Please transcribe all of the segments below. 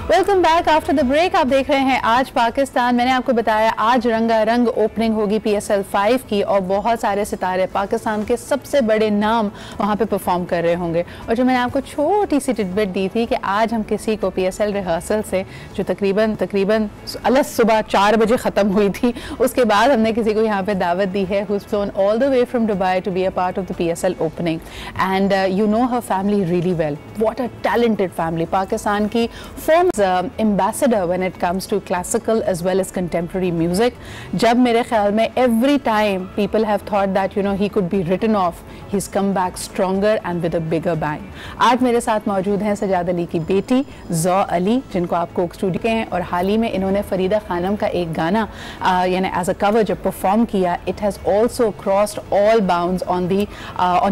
Welcome back after the break. आप देख रहे हैं आज पाकिस्तान। मैंने आपको बताया आज रंगारंग ओपनिंग होगी PSL 5 की और बहुत सारे सितारे पाकिस्तान के सबसे बड़े नाम वहाँ पे परफॉर्म कर रहे होंगे। और जो मैंने आपको छोटी सी टिडबिट दी थी कि आज हम किसी को PSL रिहर्सल से जो तकरीबन अलग सुबह 4 बजे ख़त्म हुई थी, उसके बाद हमने किसी को यहाँ पे दावत दी है who's flown all the way from Dubai to be a part of the PSL opening and you know her family really well. What a talented family. Pakistan की forms ambassador when it comes to classical as well as contemporary music. जब मेरे ख्याल में every time people have thought that you know he could be written off, he's come back stronger and with a bigger bang. आज मेरे साथ मौजूद हैं सजाद अली की बेटी ज़ौ अली, जिनको आप कोक स्टूडियो के हैं और हाल ही में इन्होंने फरीदा खानम का एक गाना यानी एज अ कवर जब परफॉर्म किया, it has also crossed all bounds on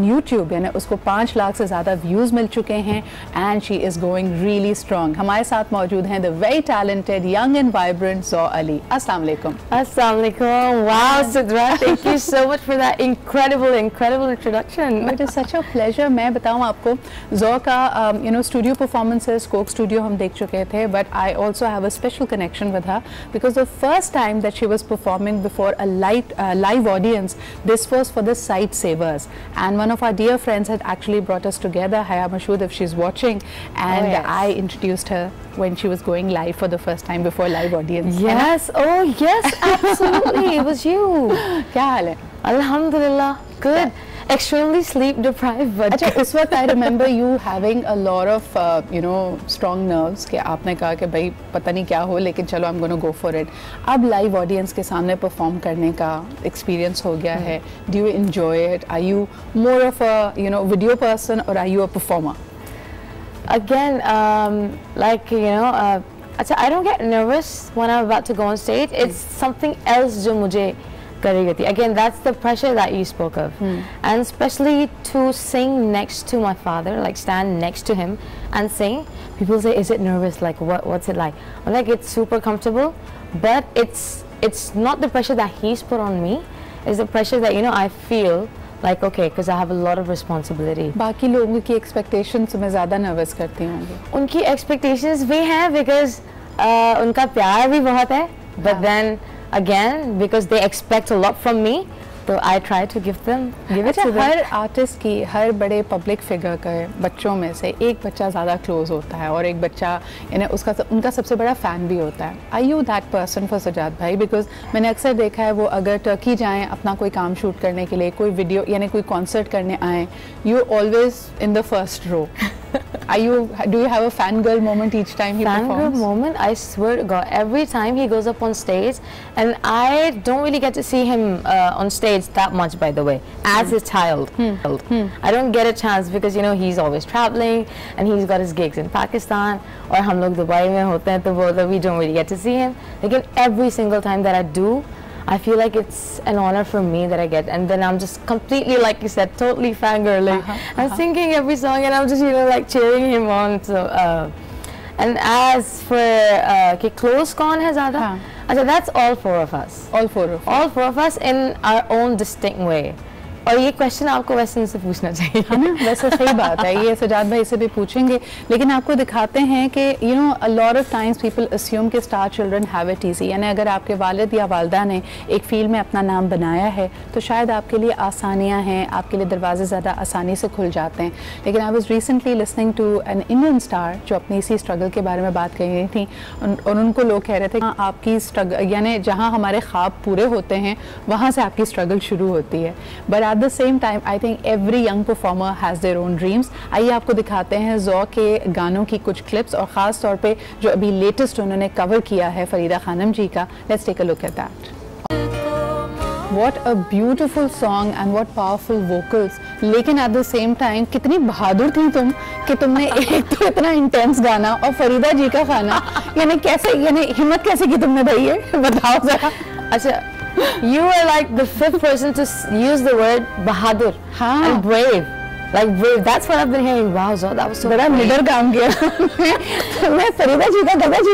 YouTube, यानी उसको 5 लाख से ज़्यादा व्यूज़ मिल चुके हैं and she is going really strong. हमारे साथ मौजूद हैं the very talented, young and vibrant ज़ौ Ali. अस्सलाम वालेकुम. Assalamu alaikum. Wow, Sidra, thank you so much for that incredible introduction. It is such a pleasure. मैं बताऊँ आपको ज़ौ का studio performances, कोक स्टूडियो हम देख चुके थे, but I also have a special connection with her because the first time that she was performing before a live audience, this was for the Sight Savers, and one of our dear friends had actually brought us together, Haya Mashood, if she's watching, and yes. I introduced her when she was going live for the first time before live audience. Yes, oh yes, absolutely, it was you. क्या हाल है? Alhamdulillah, good. Extremely sleep deprived, but अच्छा, उस वक्त I remember you having a lot of strong nerves कि आपने कहा कि भाई पता नहीं क्या हो लेकिन चलो I'm gonna go for it. अब live audience के सामने perform करने का experience हो गया है. Do you enjoy it? Are you more of a video person or are you a performer? again, I don't get nervous when I'm about to go on stage. It's something else जो मुझे करेगी. Again, that's the pressure that you spoke of, and especially to sing next to my father, like stand next to him and sing. People say, "Is it nervous? Like what's it like?" I'm like, it's super comfortable, but it's not the pressure that he's put on me. It's the pressure that I feel. Like okay, because I have a lot of responsibility. बाकी लोगों की expectations में ज़्यादा nervous करती होंगी. उनकी expectations भी हैं because उनका प्यार भी बहुत है. But then again, because they expect a lot from me, so I try to give it to them. Her artist की, हर बड़े पब्लिक फिगर के बच्चों में से एक बच्चा ज़्यादा क्लोज होता है और एक बच्चा उनका सबसे बड़ा फ़ैन भी होता है. Are you that person for Sajjad भाई? Because मैंने अक्सर देखा है वो अगर टर्की जाएं अपना कोई काम शूट करने के लिए, कोई वीडियो यानी कोई कॉन्सर्ट करने आएँ, you always in the first row. Do you have a fangirl moment each time he performs? Fangirl moment? I swear to God, every time he goes up on stage, and I don't really get to see him on stage that much, by the way, as a child. I don't get a chance because he's always traveling and he's got his gigs in Pakistan or हम लोग Dubai में होते हैं तो we don't really get to see him. Again, every single time that I do, I feel like it's an honor for me that I get, and then I'm just completely, like you said, totally fangirling. I'm singing every song and I'm just like cheering him on. So and as for close कौन है ज़्यादा? That's all four of us. All four of us in our own distinct way. और ये question आपको वैसे इनसे पूछना चाहिए, है ना? वैसे सही बात है, ये सजाद भाई से भी पूछेंगे, लेकिन आपको दिखाते हैं कि a lot of times people assume कि star children have it easy. यानी अगर आपके वालिद या वालदा ने एक फील्ड में अपना नाम बनाया है तो शायद आपके लिए आसानियाँ हैं, आपके लिए दरवाजे ज़्यादा आसानी से खुल जाते हैं. लेकिन I was recently listening to an Indian star जो अपनी इसी स्ट्रगल के बारे में बात कर रही थी और उनको लोग कह रहे थे कि आपकी स्ट्रगल यानी जहाँ हमारे ख्वाब पूरे होते हैं वहाँ से आपकी स्ट्रगल शुरू होती है. But at the same time, I think every young performer has their own dreams. आइए आपको दिखाते हैं ज़ौ के गानों की कुछ क्लिप्स और ख़ास तौर पे जो अभी लेटेस्ट उन्होंने कवर किया है फरीदा खानम जी का. Let's take a look at that. What a beautiful song and what powerful vocals. लेकिन at the same time कितनी बहादुर थी तुम कि तुमने एक तो इतना इंटेंस गाना और फरीदा जी का गाना यानी हिम्मत कैसे की तुमने भाई, ये बताओ जरा. अच्छा, you were like the 5th person to use the word bahadur and brave. Like brave, that's what I've been hearing. Wow, Zo, that was so बड़ा निडर काम किया. मैं फरीदा जी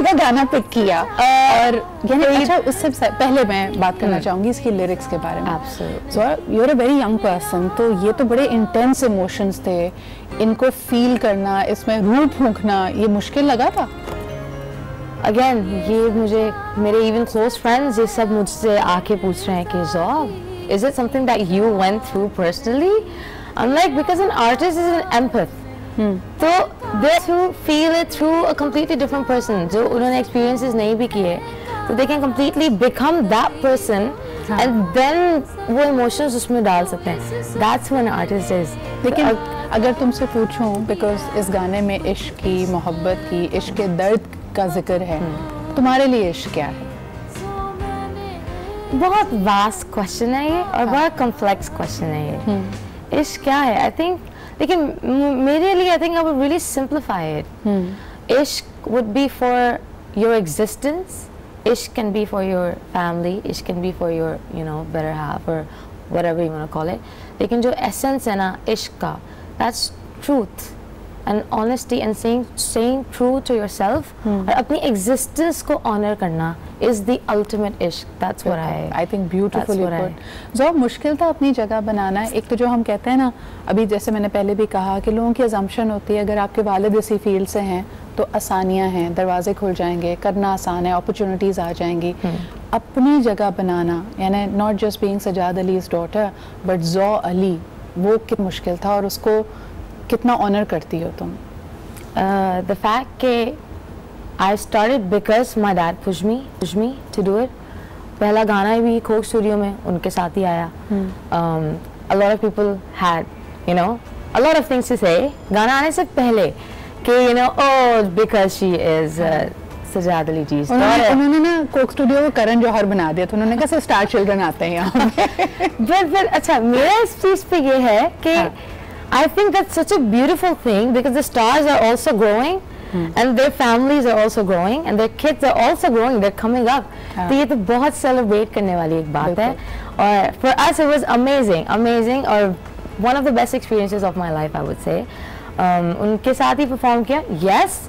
का गाना पिक किया और अच्छा उससे पहले मैं बात करना चाहूँगी इसकी लिरिक्स के बारे में. Absolutely. So you're a very young person, तो ये तो बड़े intense emotions थे, इनको फील करना, इसमें रूह फूंकना, ये मुश्किल लगा था? अगेन ये मुझे मेरे इवन क्लोज फ्रेंड्स ये सब मुझसे आके पूछ रहे हैं कि Zaw, is it something that you went through personally? I am like, because an artist is an empath, तो they to feel it through a completely different person, जो उन्होंने एक्सपीरियंसेस नहीं भी किए, तो they can completely become that person and then वो emotions उसमें डाल सकते हैं. That's when artist is. लेकिन अगर तुमसे पूछूं, बिकॉज इस गाने में इश्क की, मोहब्बत की, इश्क के दर्द का जिक्र है, तुम्हारे लिए इश्क क्या है? बहुत वास्ट क्वेश्चन है ये और बहुत कॉम्प्लेक्स क्वेश्चन है ये. इश्क क्या है? आई थिंक, लेकिन मेरे लिए I think I would really simplify it. Ishq would be for your existence. Ishq can be for your family, ishq can be for your, you know, better half or whatever you want to call it. लेकिन जो essence है ना इश्क का, that's truth and honesty and saying true to yourself और अपनी existence को honor करना is the ultimate ishq. That's what I think beautifully put. ज़ौब, मुश्किल था अपनी जगह बनाना. एक तो जो हम कहते हैं ना, अभी जैसे मैंने पहले भी कहा कि लोगों की assumption होती है अगर आपके वालिद इसी फील्ड से हैं तो आसानियां हैं, दरवाजे खुल जाएंगे, करना आसान है, अपॉर्चुनिटीज़ आ जाएंगी. अपनी जगह बनाना, यानी not just being Sajjad Ali's daughter but Zaw Ali, वो कितना मुश्किल था और उसको कितना ऑनर करती हो तुम? The fact कि I started because my dad pushed me to do it. पहला गाना भी कोक स्टूडियो में उनके साथ ही आया. A lot of people had, you know, a lot of things to say. गाना आने से पहले कि you know, oh, because she is Sajjad Ali जी. उन्होंने ना कोक स्टूडियो को करण जौहर बना दिया, तो उन्होंने कहा स्टार चिल्ड्रन आते हैं यहाँ पे. but अच्छा, मेरा इस चीज़ पे ये है कि I think that's such a beautiful thing because the stars are also growing and their families are also growing and their kids are also growing, they're coming up. तो ये तो बहुत celebrate करने वाली एक बात है. और for us it was amazing और one of the best experiences of my life I would say. उनके साथ ही perform किया. Yes,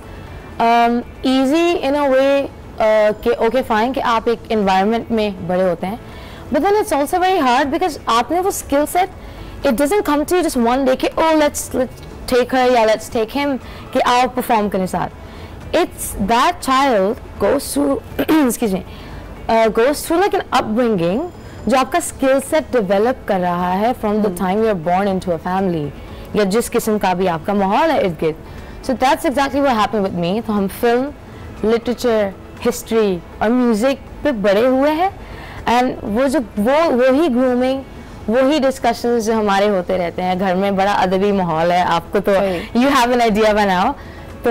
easy in a way कि okay fine कि आप एक environment में बड़े होते हैं, but then it's also very hard because आपने वो skill set, it doesn't come to you just one day कि oh let's take her या let's take him कि आओ perform करें साथ. It's that child goes through excuse me goes through like an upbringing जो आपका skill set develop कर रहा है from the time you're born into a family या जिस किस्म का भी आपका माहौल है इर्द गिर्द. So that's exactly what happened with me. तो हम film, literature, history और music पे बड़े हुए हैं and वो ही grooming, वही डिस्कशंस जो हमारे होते रहते हैं. घर में बड़ा अदबी माहौल है, आपको तो you have an idea by now. तो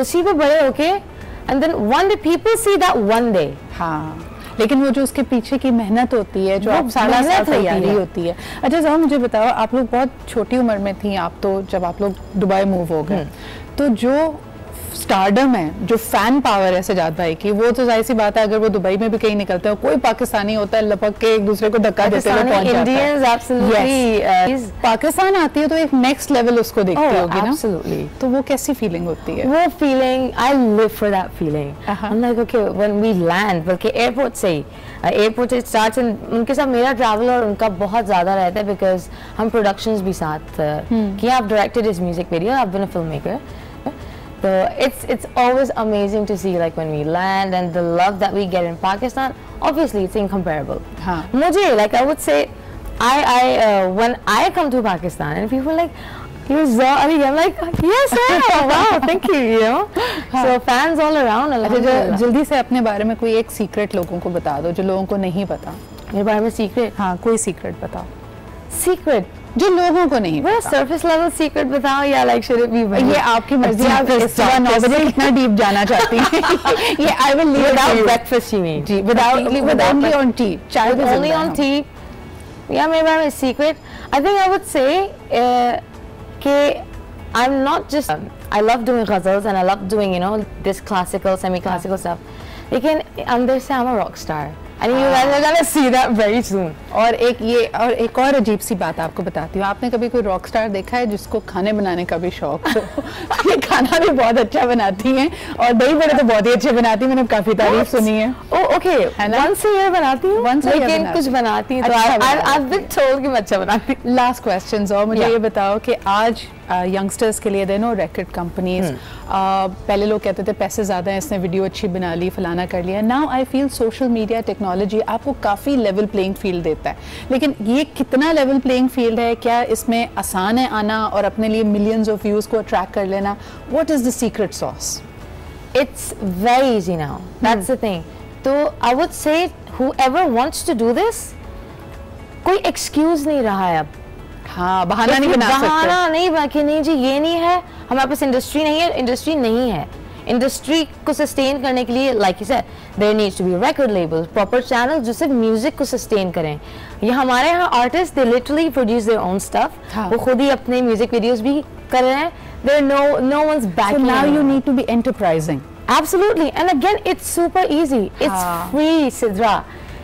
उसी पे बड़े होके and then one day people see that one day. हाँ, लेकिन वो जो उसके पीछे की मेहनत होती है, जो आप सारा तैयारी होती है. अच्छा ज़रा मुझे बताओ, आप लोग बहुत छोटी उम्र में थी आप तो, जब आप लोग दुबई मूव हो गए, तो जो स्टारडम है, जो फैन पावर है सजाद भाई की, वो तो जाहिर सी बात है अगर वो दुबई में भी कहीं निकलते हो, कोई पाकिस्तानी होता है लपक के एक दूसरे को धक्का देते हुए पहुंच जाता है. पाकिस्तान आती है तो एक नेक्स्ट लेवल उसको देखती होगी ना. Absolutely. तो वो कैसी फीलिंग होती है? वो feeling, I live for that feeling. I'm like okay when we land, बल्कि एयरपोर्ट से ही एयरपोर्ट it starts and उनके साथ मेरा ट्रैवल और उनका बहुत ज़्यादा रहता है because हम प्रोडक्शंस भी साथ किया. I've directed his music video, I've been a filmmaker. So it's always amazing to see like when we land and the love that we get in Pakistan. Obviously, it's incomparable. मुझे like I would say, when I come to Pakistan and people are like, you're ज़ौ Ali, I'm like yes I am. Wow, thank you. You know, so fans all around. अच्छा, जल्दी से अपने बारे में कोई एक secret लोगों को बता दो जो लोगों को नहीं पता. मेरे बारे में सीक्रेट? हाँ, कोई सीक्रेट बताओ. सीक्रेट जो लोगों को नहीं पता. सरफेस लेवल सीक्रेट बताओ या लाइक शुड इट बी? ये आपकी मर्जी. आप इस 9 बजे कितना डीप जाना चाहती हैं? ये I will live without breakfast. You mean ji, without only on tea. Chai only on tea. या मेरे बारे में secret I think I would say कि I am not just, I love doing ghazals and I love doing you know this classical semi classical stuff, लेकिन अंदर से I am a rock star. And you guys are gonna see that very soon. और एक और अजीब सी बात आपको बताती हूँ. आपने कभी कोई रॉक स्टार देखा है जिसको खाने बनाने का भी शौक हो? ये खाना भी बहुत अच्छा बनाती हैं और दही बड़े तो बहुत ही अच्छे बनाती हैं. मैंने काफी तारीफ सुनी है. ओके, once a year बनाती हूँ, लेकिन कुछ बनाती हूँ तो I've been told कि मैं अच्छा बनाती हूँ. लास्ट क्वेश्चन, और मुझे ये बताओ कि आज यंगस्टर्स के लिए, दे नो रिकॉर्ड कंपनीज, पहले लोग कहते थे पैसे ज़्यादा हैं, इसने वीडियो अच्छी बना ली, फलाना कर लिया. Now I feel social media technology आपको काफ़ी लेवल प्लेइंग फील्ड देता है, लेकिन ये कितना लेवल प्लेइंग फील्ड है, क्या इसमें आसान है आना और अपने लिए मिलियंस ऑफ व्यूज़ को अट्रैक्ट कर लेना? What is the secret sauce? It's very easy now. That's the thing. So I would say whoever wants to do this, कोई excuse नहीं रहा है अब. हाँ, बहाना नहीं बना सकते. बहाना नहीं, बाकी नहीं जी, ये नहीं है, हमारे पास इंडस्ट्री नहीं है, इंडस्ट्री नहीं है. इंडस्ट्री को सस्टेन करने के लिए, like you said, there needs to be record labels, proper channels जो सिर्फ म्यूजिक को सस्टेन करें. ये हमारे यहाँ artist, they literally produce their own stuff. वो खुद ही अपने म्यूजिक वीडियोस भी कर रहे हैं. There no one's backing. So now you need to be enterprising. Absolutely, and again, it's super easy. It's free, Sidra.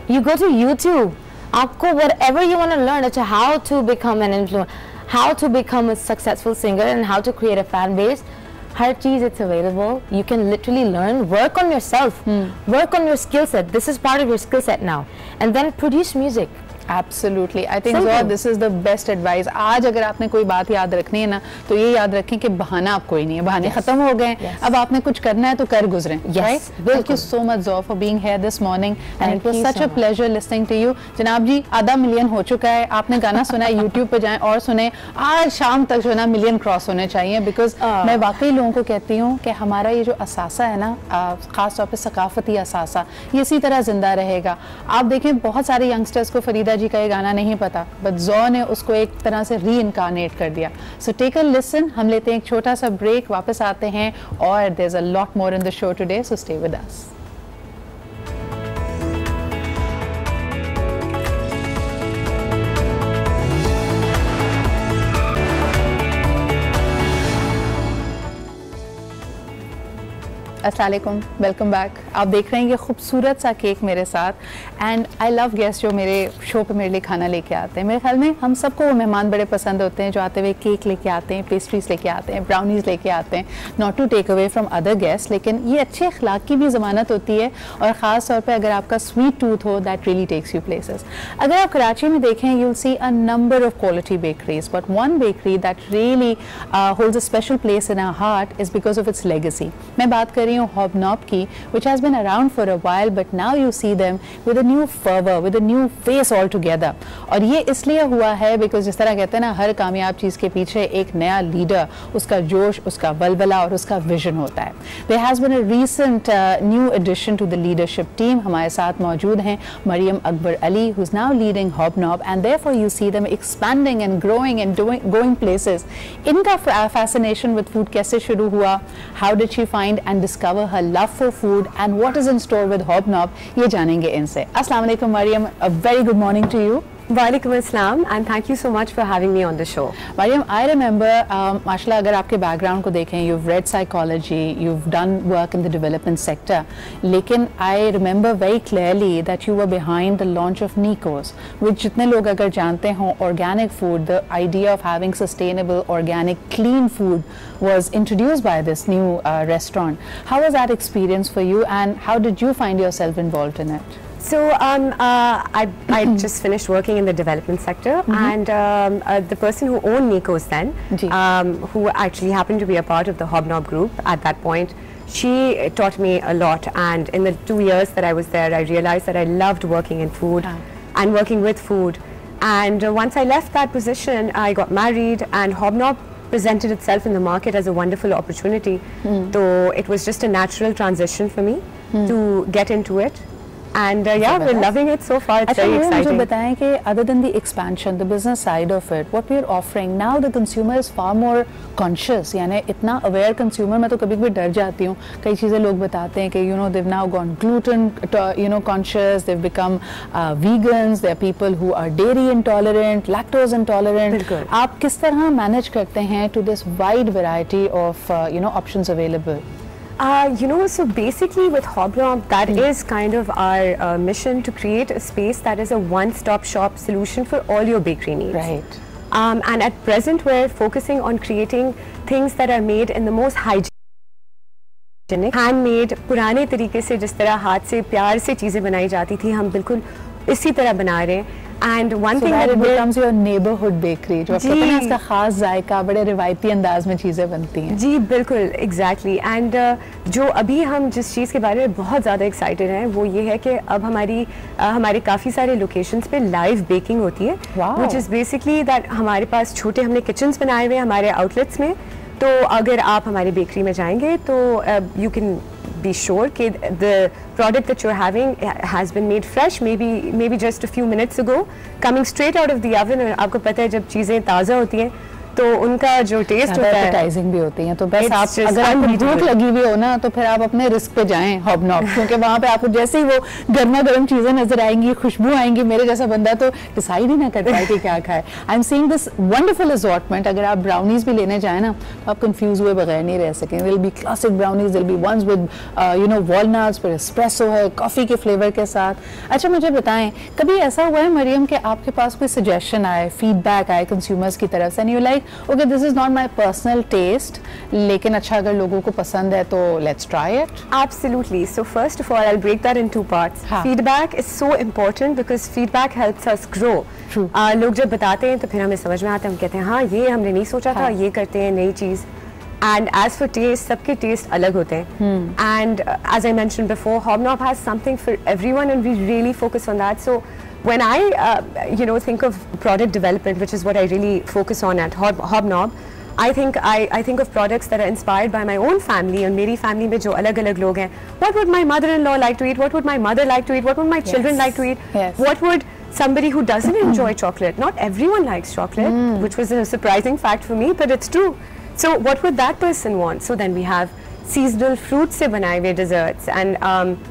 You go to YouTube. आपको whatever you want to learn, it's how to become an influencer, how to become a successful singer, and how to create a fan base. हर चीज it's available. You can literally learn, work on yourself, work on your skill set. This is part of your skill set now, and then produce music. Absolutely. I think this is the best advice. आज अगर आपने कोई बात याद रखनी है ना, तो ये याद रखें कि बहाना आप कोई नहीं है, बहाने खत्म हो गए. अब आपने कुछ करना है तो कर गुजरें. Right? Thank you so much Zoe for being here this morning, and it was such a pleasure listening to you. जनाब जी, आधा मिलियन हो चुका है, आपने गाना सुना है, YouTube पे जाएं और सुने. आज शाम तक जो है ना मिलियन क्रॉस होने चाहिए, बिकॉज मैं वाकई लोगों को कहती हूँ कि हमारा ये जो असासा है ना, खास तौर पे सकाफती असासा, ये इसी तरह जिंदा रहेगा. आप देखें बहुत सारे यंगस्टर्स को फरीदा जी का ये गाना नहीं पता, बट ज़ो ने उसको एक तरह से री इनकारनेट कर दिया. So take a listen. हम लेते हैं एक छोटा सा ब्रेक, वापस आते हैं और there is a lot more in the show today, so stay with us. अस्सलाम वालेकुम, वेलकम बैक. आप देख रहे हैं ये खूबसूरत सा केक मेरे साथ, एंड आई लव गेस्ट जो मेरे शो पे मेरे लिए खाना लेके आते हैं. मेरे ख्याल में हम सबको वो मेहमान बड़े पसंद होते हैं जो आते हुए केक लेके आते हैं, पेस्ट्रीज लेके आते हैं, ब्राउनीज लेके आते हैं. Not to take away from other guest, लेकिन ये अच्छे अखलाक की भी ज़मानत होती है, और ख़ास तौर पर अगर आपका स्वीट टूथ हो, that really takes you places. अगर आप कराची में देखें, you will see a number of quality bakeries, but one bakery that really holds a special place in our heart is because of its legacy. मैं बात कर रही हूँ Hobnob की, which has been around for a while, but now you see them with a new fervor, with a new face altogether. और ये इसलिए हुआ है because जिस तरह कहते हैं ना, हर कामयाब चीज़ के पीछे एक नया लीडर, उसका जोश, उसका बलबला और उसका विजन होता है. There has been a recent new addition to the leadership team. हमारे साथ मौजूद हैं Maryam Akbar Ali, who's now leading Hobnob, and therefore you see them expanding and growing and going places. इनका fascination with food कैसे शुरू हुआ? How did she find and discover her love for food, and what is in store with Hobnob? ये जानेंगे इनसे. अस्सलाम वालेकुम Maryam, a very good morning to you. Walaikum Assalam, and thank you so much for having me on the show. Mariam, I remember, माशाल्लाह अगर आपके background को देखें, you've read psychology, you've done work in the development sector, लेकिन I remember very clearly that you were behind the launch of Nikos, which जितने लोग अगर जानते हों, organic food, the idea of having sustainable, organic, clean food was introduced by this new restaurant. How was that experience for you, and how did you find yourself involved in it? So I just finished working in the development sector, and the person who owned Nikos then, who actually happened to be a part of the Hobnob group at that point, she taught me a lot. And in the 2 years that I was there, I realized that I loved working in food and working with food. And once I left that position, I got married, and Hobnob presented itself in the market as a wonderful opportunity. So it was just a natural transition for me to get into it. And yeah, we're loving it so far. It's very exciting. मुझे बताएं कि other than the expansion, the business side of it, what we're offering now, the consumer is far more conscious. यानी इतना aware consumer, मैं तो कभी कभी डर जाती हूँ. कई चीज़ें लोग बताते हैं कि they've now gone gluten conscious, they've become vegans, there are people who are dairy intolerant, lactose intolerant. आप किस तरह manage करते हैं to this wide variety of options available? So basically with Hobnob, that is kind of our mission, to create a space that is a one-stop shop solution for all your bakery needs. Right. And at present, we're focusing on creating things that are made in the most hygienic, handmade, पुराने तरीके से जिस तरह हाथ से प्यार से चीज़ें बनाई जाती थी, हम बिल्कुल इसी तरह बना रहे हैं. And one so thing that it becomes your neighborhood bakery, जो कहते हैं ना इसका खास जायका, बड़े रिवायती अंदाज में चीज़ें बनती हैं। जी बिल्कुल, exactly. And जो अभी हम जिस चीज़ के बारे में बहुत ज़्यादा एक्साइटेड हैं वो ये है कि अब हमारे काफ़ी सारे लोकेशंस पे लाइव बेकिंग होती है, which is basically that हमारे पास छोटे हमने किचन्स बनाए हुए हैं हमारे आउटलेट्स में, तो अगर आप हमारी बेकरी में जाएंगे तो you can be sure कि the product that you're having has been made fresh, maybe just a few minutes ago, coming straight out of the oven. और आपको पता है जब चीज़ें ताज़ा होती हैं तो उनका जो टेस्ट होता है एपेटाइजिंग भी होती हैं, तो बस आप अगर आपको भूख लगी हुई हो ना तो फिर आप अपने रिस्क पे जाएं हॉबनॉब, क्योंकि वहाँ पे आपको जैसे ही वो गर्मा गर्म चीज़ें नजर आएंगी, खुशबू आएंगी, मेरे जैसा बंदा तो डिसाइड ही ना कर पाए कि क्या खाए। I am seeing this wonderful assortment. अगर आप ब्राउनीज भी लेने जाए ना तो आप कंफ्यूज हुए बगैर नहीं रह सकें। Will be classic brownies, will be ones with walnuts, फिर एस्प्रेसो है कॉफ़ी के फ्लेवर के साथ। अच्छा मुझे बताएं, कभी ऐसा हुआ है मरियम कि आपके पास कोई सजेशन आए, फीडबैक आए कंज्यूमर्स की तरफ से, and you like okay this is not my personal taste, लेकिन अच्छा अगर लोगों को पसंद है तो let's try it? Absolutely. So first of all, I'll break that in two parts. Feedback is so important because feedback helps us grow. True. लोग जब बताते हैं तो फिर हमें समझ में आता है, हम कहते हैं हाँ ये हमने नहीं सोचा था, ये करते हैं नई चीज़। And as for taste, सबके taste अलग होते हैं. And as I mentioned before, Hobnob has something for everyone, and we really focus on that. So when I think of product development, which is what I really focus on at Hobnob, I think of products that are inspired by my own family, and मेरी family में जो अलग-अलग लोग हैं. What would my mother-in-law like to eat? What would my mother like to eat? What would my children like to eat? Yes. What would somebody who doesn't enjoy chocolate? Not everyone likes chocolate, which was a surprising fact for me, but it's true. So what would that person want? So then we have seasonal fruits से बनाए हुए desserts, and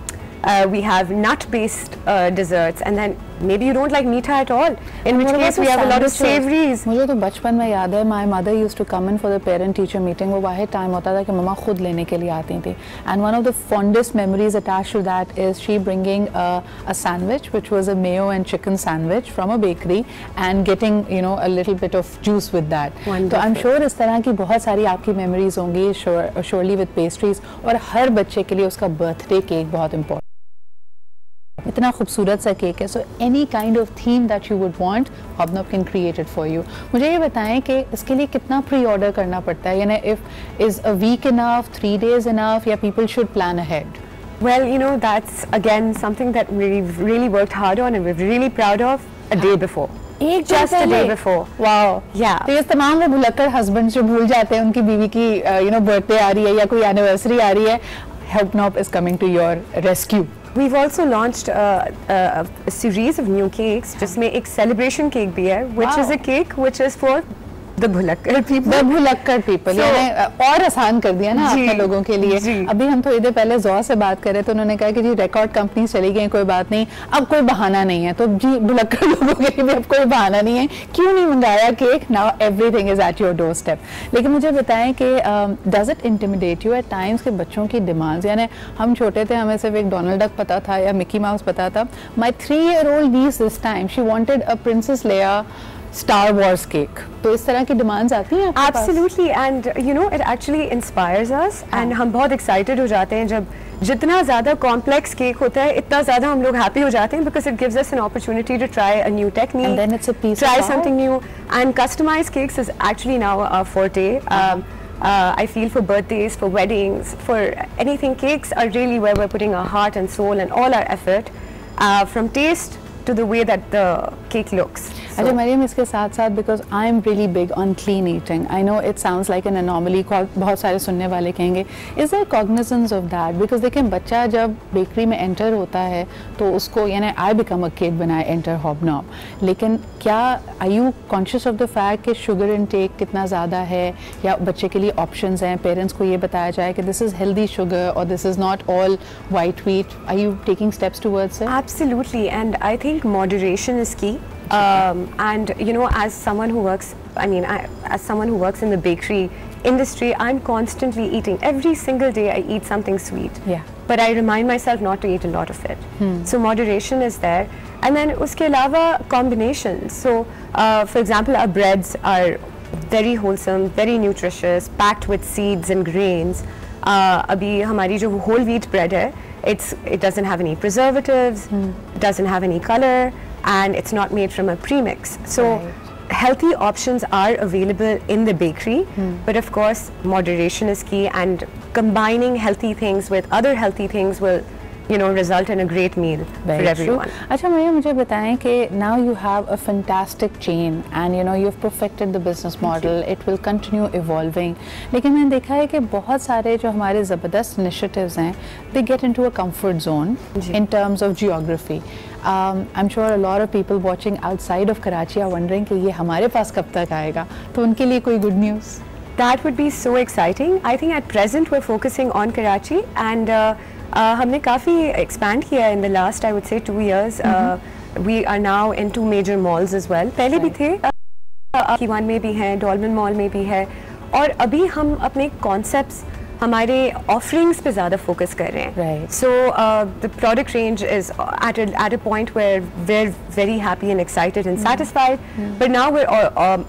we have nut-based desserts, and then maybe you don't like meetha at all, in which case we have a lot of savories. मुझे तो बचपन में याद है my mother used to come in for the parent teacher meeting. वो वाहिद time होता था कि मम्मा खुद लेने के लिए आती थी, and one of the fondest memories attached to that is she bringing a sandwich which was a mayo and chicken sandwich from a bakery and getting a little bit of juice with that. तो I'm sure इस तरह की बहुत सारी आपकी memories होंगी surely with pastries, और हर बच्चे के लिए उसका birthday cake बहुत important, इतना खूबसूरत सा केक है। So any kind of theme that you would want, hobnob can create it for you. मुझे ये बताएं कि इसके लिए कितना प्री ऑर्डर करना पड़ता है, यानी if is a week enough, 3 days enough, या people should plan ahead? Well, that's again something that we've really worked hard on, and we're really proud of. A day before. Just a day before. Wow. Yeah. तो ये तमाम वो भुलक्कड़ husband जो भूल जाते हैं उनकी बीवी की बर्थडे आ रही है या कोई एनिवर्सरी आ रही है, Hobnob is coming to your rescue. We've also launched a series of new cakes, जिसमें एक celebration cake भी है, which is a cake which is for the भुलक्कड़ people. The भुलक्कड़ people. So, यानी और आसान कर दिया ना आपने लोगों के लिए। अभी हम थोड़ी देर पहले ज़ौ से बात कर रहे थे, उन्होंने कहा कि जी रिकॉर्ड कंपनी चली गई, कोई बात नहीं, अब कोई बहाना नहीं है। तो जी भुलक्कड़ लोगों के लिए भी अब कोई बहाना नहीं है, क्यों नहीं मंगाया cake? Now everything is at your doorstep. लेकिन मुझे बताएं कि does it intimidate you at times के बच्चों की डिमांड्स? यानी हम छोटे थे, हमें सिर्फ एक डोनाल्ड डक पता था या मिकी माउस पता था। माई 3-year-old niece this time she wanted a Princess Leia Star Wars cake. तो इस तरह की डिमांड्स आती हैं आपके पास? Absolutely, and it actually inspires us, and हम बहुत excited हो जाते हैं जब जितना ज़्यादा complex cake होता है, इतना ज़्यादा हम लोग happy हो जाते हैं, because it gives us an opportunity to try a new technique, and then it's a piece try of art. something new, and customized cakes is actually now our forte. I feel for birthdays, for weddings, for anything, cakes are really where we're putting our heart and soul and all our effort, from taste to the way that the cake looks. अच्छा मरियम, इसके साथ साथ because I am really big on clean eating, I know it sounds like an anomaly, बहुत सारे सुनने वाले कहेंगे is there cognizance of that? Because देखिए बच्चा जब बेकरी में एंटर होता है तो उसको, यानी I become a kid when I enter Hobnob, लेकिन क्या are you conscious of the fact कि शुगर इनटेक कितना ज़्यादा है, या बच्चे के लिए ऑप्शंस हैं, पेरेंट्स को ये बताया जाए कि दिस इज़ हेल्दी शुगर और this is not all white wheat? Are you taking steps towards it? Absolutely, and I think moderation is key. And as someone who works, as someone who works in the bakery industry, I'm constantly eating. Every single day I eat something sweet. Yeah. But I remind myself not to eat a lot of it. So moderation is there. And then uske alawa combinations. So for example, our breads are very wholesome, very nutritious, packed with seeds and grains. Abhi hamari jo whole wheat bread hai, it doesn't have any preservatives, doesn't have any color, and it's not made from a premix. So healthy options are available in the bakery, but of course moderation is key, and combining healthy things with other healthy things will, you know, result in a great meal for everyone. अच्छा मरियम, मुझे बताएं कि now you have a fantastic chain and you know you've perfected the business model. It will continue evolving. लेकिन मैंने देखा है कि बहुत सारे जो हमारे ज़बरदस्त initiatives हैं, they get into a comfort zone in terms of geography. I'm sure a lot of people watching outside of Karachi are wondering कि ये हमारे पास कब तक आएगा, तो उनके लिए कोई good news? That would be so exciting. I think at present we're focusing on Karachi, and हमने काफ़ी expand किया in the last, I would say, 2 years. We are now in 2 major malls as well. पहले भी थे, K1 में भी हैं, Dolmen Mall में भी है, और अभी हम अपने concepts हमारे offerings पे ज़्यादा focus कर रहे हैं. Right. So the product range is at a point where we're very happy and excited and satisfied. But now we're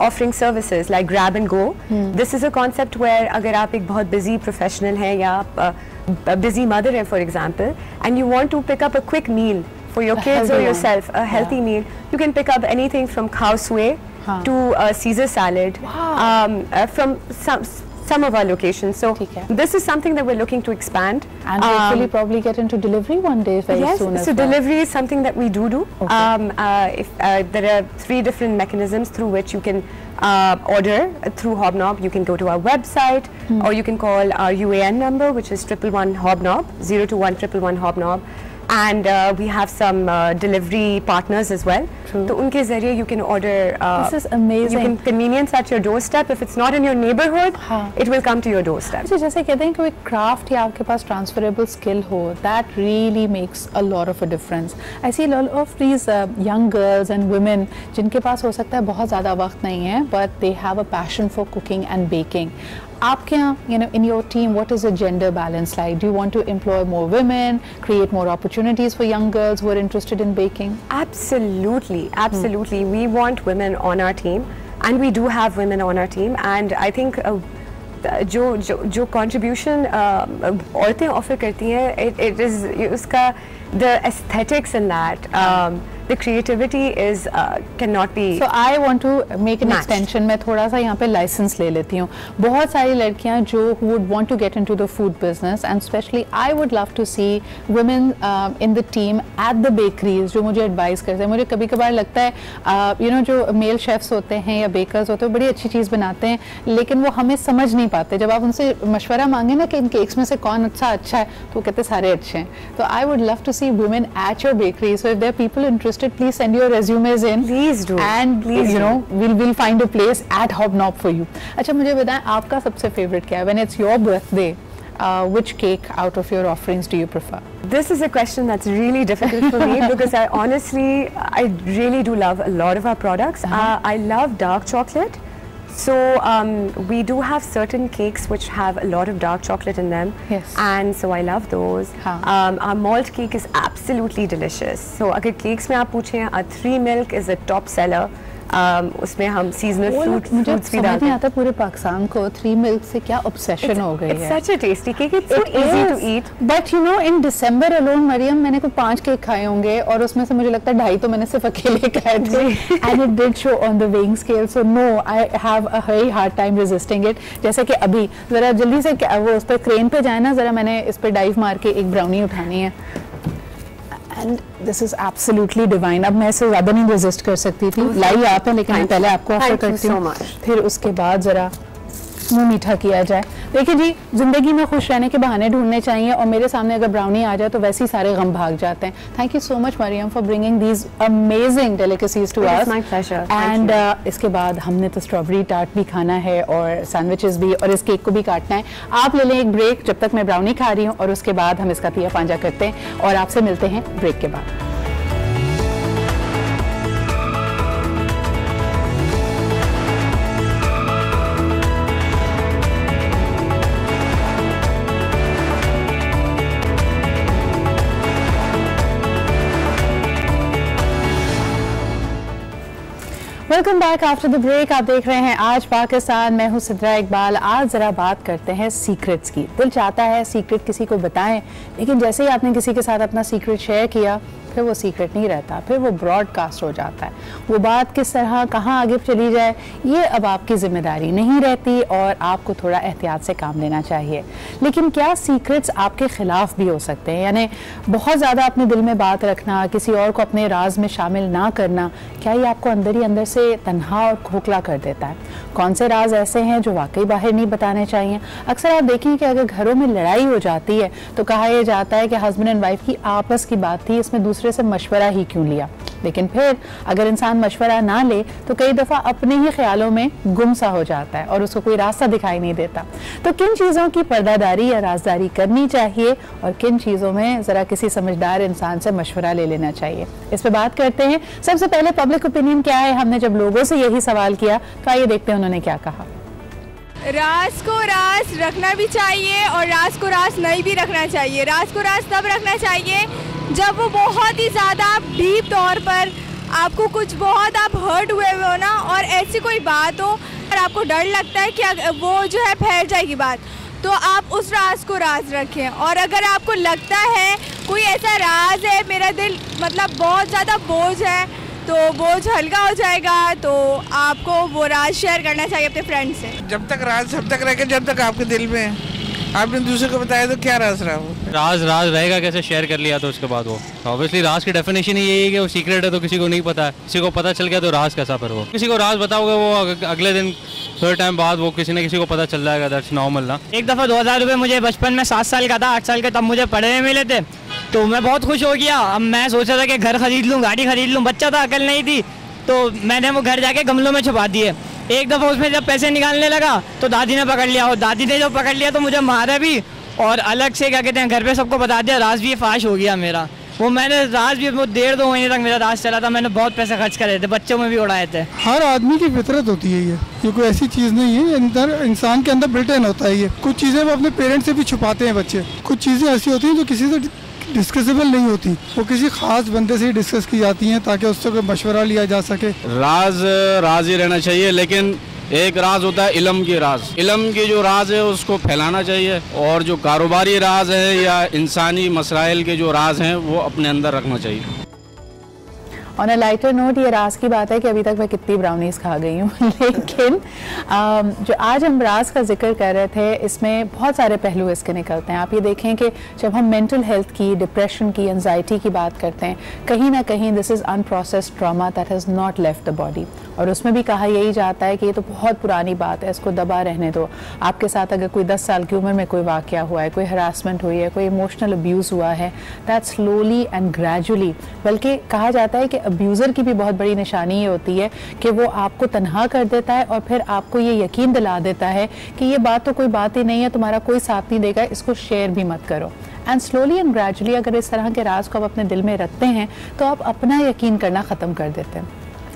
offering services like grab and go. This is a concept where अगर आप एक बहुत busy professional हैं या a busy mother है, for example, and you want to pick up a quick meal for your kids or yourself, a healthy meal, you can pick up anything from cow suey to Caesar salad from some of our locations. So this is something that we're looking to expand, and hopefully probably get into delivery one day very soon as so well. Delivery is something that we do. If there are 3 different mechanisms through which you can order through Hobnob. You can go to our website, or you can call our UAN number, which is 111 Hobnob, 021 111 Hobnob. And we have some delivery partners as well. True. So unke zariye you can order. This is amazing. You can convenience at your doorstep. If it's not in your neighborhood, it will come to your doorstep. अच्छा, जैसे कहते हैं कि कोई craft या आपके पास transferable skill हो, that really makes a lot of a difference. I see a lot of these young girls and women जिनके पास हो सकता है बहुत ज़्यादा वक्त नहीं है, but they have a passion for cooking and baking. आपके यहाँ, you know, in your team, what is the gender balance like? Do you want to employ more women, create more opportunities for young girls who are interested in baking? Absolutely, absolutely. We want women on our team, and we do have women on our team. And I think जो contribution औरतें offer करती हैं, it is उसका the aesthetics in that. The creativity is cannot be. So I want to make an extension. मैं थोड़ा सा यहाँ पे license ले लेती हूँ. बहुत सारी लड़कियाँ जो who would want to get into the food business, and especially I would love to see women in the team at the bakeries जो मुझे advise करते हैं. मुझे कभी कभार लगता है you know जो male chefs होते हैं या bakers होते हैं बड़ी अच्छी चीज़ बनाते हैं, लेकिन वो हमें समझ नहीं पाते. जब आप उनसे मशवरा मांगे ना कि इन केक्स में से कौन अच्छा है, तो वो कहते सारे अच्छे हैं. तो I would love to see women at your bakery. So if there are people interested, please send your resumes in. Please do. And please you know we'll find a place at Hobnob for you. अच्छा, मुझे बताएं आपका सबसे favorite क्या है? When it's your birthday, which cake out of your offerings do you prefer? This is a question that's really difficult for me because I really do love a lot of our products. I love dark chocolate. So we do have certain cakes which have a lot of dark chocolate in them. Yes. And so I love those. Our malt cake is absolutely delicious. So अगर cakes में आप पूछें, our 3 milk is a top seller. उसमें हम seasonal fruits भी डालते हैं. मुझे नहीं आता पूरे पाकिस्तान को 3 milk से क्या obsession हो गई है. It's such a tasty cake. It's so easy to eat. But you know in December alone, Maryam, मैंने कोई 5 केक खाए होंगे और उसमें से मुझे लगता है 2.5 तो मैंने सिर्फ अकेले खाए थे. And it did show on the weighing scale. So no, I have a very hard time resisting it. जैसे कि अभी ज़रा जल्दी से वो उस पर क्रेन पे जाए ना, ज़रा मैंने इस पर डाइव मार के एक ब्राउनी उठानी है. And this is absolutely divine. अब मैं इसे ज़्यादा नहीं रेजिस्ट कर सकती थी. लाई आप हैं, लेकिन मैं पहले आपको ऑफर करती हूँ, फिर उसके बाद ज़रा मुँह मीठा किया जाए. देखिए जी, ज़िंदगी में खुश रहने के बहाने ढूंढने चाहिए, और मेरे सामने अगर ब्राउनी आ जाए तो वैसे ही सारे गम भाग जाते हैं. Thank you so much Maryam for bringing these amazing delicacies to us. My pleasure. And इसके बाद हमने तो स्ट्रॉबेरी टार्ट भी खाना है और सैंडविचेस भी, और इस केक को भी काटना है. आप ले लें एक ब्रेक जब तक मैं ब्राउनी खा रही हूँ, और उसके बाद हम इसका तिया पांजा करते हैं और आपसे मिलते हैं ब्रेक के बाद. Welcome back after the break. आप देख रहे हैं आज पाकिस्तान. मैं हूं सिद्रा इकबाल. आज ज़रा बात करते हैं सीक्रेट्स की. दिल चाहता है सीक्रेट किसी को बताएं, लेकिन जैसे ही आपने किसी के साथ अपना सीक्रेट शेयर किया, फिर वो सीक्रेट नहीं रहता, फिर वो ब्रॉडकास्ट हो जाता है। वो बात किस तरह कहाँ आगे चली जाए ये अब आपकी जिम्मेदारी नहीं रहती और आपको थोड़ा एहतियात से काम लेना चाहिए। लेकिन क्या सीक्रेट्स आपके खिलाफ भी हो सकते हैं? यानी बहुत ज़्यादा अपने दिल में बात रखना, किसी और को अपने राज में शामिल ना करना, क्या ये आपको अंदर ही अंदर से तन्हा और खोखला कर देता है? कौन से राज ऐसे हैं जो वाकई बाहर नहीं बताने चाहिए? अक्सर आप देखें कि अगर घरों में लड़ाई हो जाती है तो कहा यह जाता है कि हस्बैंड एंड वाइफ की आपस की बात थी, इसमें दूसरे से मशवरा ही क्यों लिया। लेकिन फिर अगर इंसान मशवरा ना ले तो कई दफ़ा अपने ही ख्यालों में गुम सा हो जाता है और उसको कोई रास्ता दिखाई नहीं देता। तो किन चीज़ों की पर्दादारी या राजदारी करनी चाहिए और किन चीज़ों में ज़रा किसी समझदार इंसान से मशवरा ले लेना चाहिए, इस पर बात करते हैं। सबसे पहले पब्लिक ओपिनियन क्या है? हमने जब लोगों से यही सवाल किया तो आइए देखते हैं उन्होंने क्या कहा। राज को राज रखना भी चाहिए और राज को राज नहीं भी रखना चाहिए। राज को राज तब रखना चाहिए जब वो बहुत ही ज़्यादा डीप तौर पर आपको कुछ बहुत आप हर्ट हुए हो ना, और ऐसी कोई बात हो और आपको डर लगता है कि वो जो है फैल जाएगी बात, तो आप उस राज को राज रखें। और अगर आपको लगता है कोई ऐसा राज है, मेरा दिल मतलब बहुत ज़्यादा बोझ है, तो बोझ हल्का हो जाएगा, तो आपको वो राज शेयर करना चाहिए अपने फ्रेंड से। जब तक राज तब तक रहेगा जब तक आपके दिल में है। आपने दूसरे को बताया तो क्या राज रहा वो? राज रहेगा कैसे? शेयर कर लिया तो उसके बाद वो ऑब्वियसली राज की डेफिनेशन ही यही है कि वो सीक्रेट है, तो किसी को नहीं पता है। किसी को पता चल गया तो राज कैसा? फिर वो किसी को राज बताओगे वो अगले दिन थोड़े टाइम बाद वो किसी न किसी को पता चल जाएगा। दैट्स नॉर्मल ना। एक दफ़ा 2000 रुपये मुझे बचपन में 7 साल का था, 8 साल के, तब मुझे पढ़े में मिले थे, तो मैं बहुत खुश हो गया। अब मैं सोचा था कि घर खरीद लूँ, गाड़ी खरीद लूँ, बच्चा था, अकल नहीं थी, तो मैंने वो घर जाके गमलों में छुपा दिए। एक दफ़ा उसमें जब पैसे निकालने लगा तो दादी ने पकड़ लिया, और दादी ने जब पकड़ लिया तो मुझे मारा भी, और अलग से क्या कहते हैं घर पे सबको बता दिया। राज भी फाश हो गया मेरा। वो मैंने राज भी वो 1.5-2 महीने तक मेरा राज चला था। मैंने बहुत पैसे खर्च करे थे, बच्चों में भी उड़ाए थे। हर आदमी की फितरत होती है ये कोई ऐसी चीज़ नहीं है, अंदर इंसान के अंदर बिल्ट इन होता है ये। कुछ चीज़ें वो अपने पेरेंट्स से भी छुपाते हैं बच्चे। कुछ चीज़ें ऐसी होती हैं जो किसी से डिस्कसेबल नहीं होती, वो किसी खास बंदे से ही डिस्कस की जाती हैं ताकि उससे कोई मशवरा लिया जा सके। राज ही रहना चाहिए, लेकिन एक राज होता है इल्म की राज। इल्म की जो राज है उसको फैलाना चाहिए, और जो कारोबारी राज है या इंसानी मसाइल के जो राज हैं वो अपने अंदर रखना चाहिए। ऑन अ लाइटर नोट, ये राज की बात है कि अभी तक मैं कितनी ब्राउनीज खा गई हूँ लेकिन जो आज हम राज का जिक्र कर रहे थे, इसमें बहुत सारे पहलू इसके निकलते हैं। आप ये देखें कि जब हम मेंटल हेल्थ की, डिप्रेशन की, एंजाइटी की बात करते हैं, कहीं ना कहीं this is unprocessed trauma that has not left the body. और उसमें भी कहा यही जाता है कि ये तो बहुत पुरानी बात है, इसको दबा रहने दो। आपके साथ अगर कोई 10 साल की उम्र में कोई वाक़या हुआ है, कोई हरासमेंट हुई है, कोई इमोशनल अब्यूज़ हुआ है, दैट स्लोली एंड ग्रेजुअली, बल्कि कहा जाता है कि अब्यूज़र की भी बहुत बड़ी निशानी ये होती है कि वो आपको तन्हा कर देता है और फिर आपको ये यकीन दिला देता है कि ये बात तो कोई बात ही नहीं है, तुम्हारा कोई साथ नहीं देगा, इसको शेयर भी मत करो। एंड स्लोली एंड ग्रेजुअली अगर इस तरह के राज को आप अपने दिल में रखते हैं तो आप अपना यकीन करना ख़त्म कर देते हैं।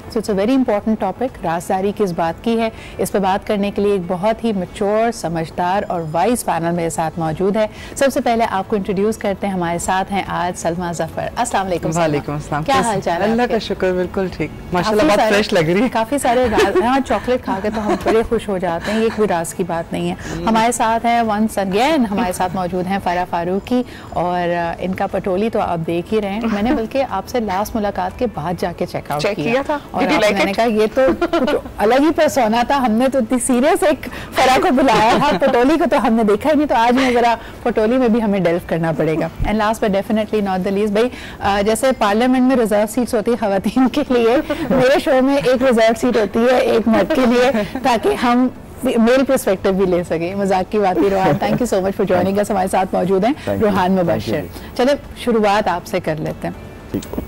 So it's a very important topic. राजदारी किस बात की है, इस पर बात करने के लिए एक बहुत ही मैच्योर, समझदार और वाइज पैनल मेरे साथ मौजूद है। सबसे पहले आपको इंट्रोड्यूस करते हैं, हमारे साथ हैं आज सलमा जफर। अस्सलाम वालेकुम। वालेकुम अस्सलाम। क्या हाल चाल है? अल्लाह का शुक्र, बिल्कुल ठीक, माशाल्लाह बहुत फ्रेश लग रही है। काफ़ी सारे राज हैं, चॉकलेट खा के तो हम बड़े खुश हो जाते हैं, ये कोई राज की बात नहीं है। हमारे साथ हैं वंस अगेन, हमारे साथ मौजूद हैं फरा फारूकी, और इनका पटोली तो आप देख ही रहे हैं। मैंने बल्कि आपसे लास्ट मुलाकात के बाद जाके चेकआउट किया था और मैंने कहा ये तो कुछ अलग ही पर्सोना था। हमने तो इतनी सीरियस एक फरा को बुलाया था, पटोली को तो हमने देखा ही नहीं, तो आज में जरा पटोली में भी हमें डेल्व करना पड़ेगा। And last but definitely not the least, भाई जैसे पार्लियामेंट में रिजर्व सीट्स होती है खवातीन के लिए, मेरे शो में एक रिजर्व सीट होती है एक मर्द के लिए, ताकि हम मेल पर्सपेक्टिव भी ले सके। मजाक की बात ही। Rohan, thank you so much for joining us. हमारे साथ मौजूद हैं रोहान मुबश्शिर। चलो शुरुआत आपसे कर लेते हैं।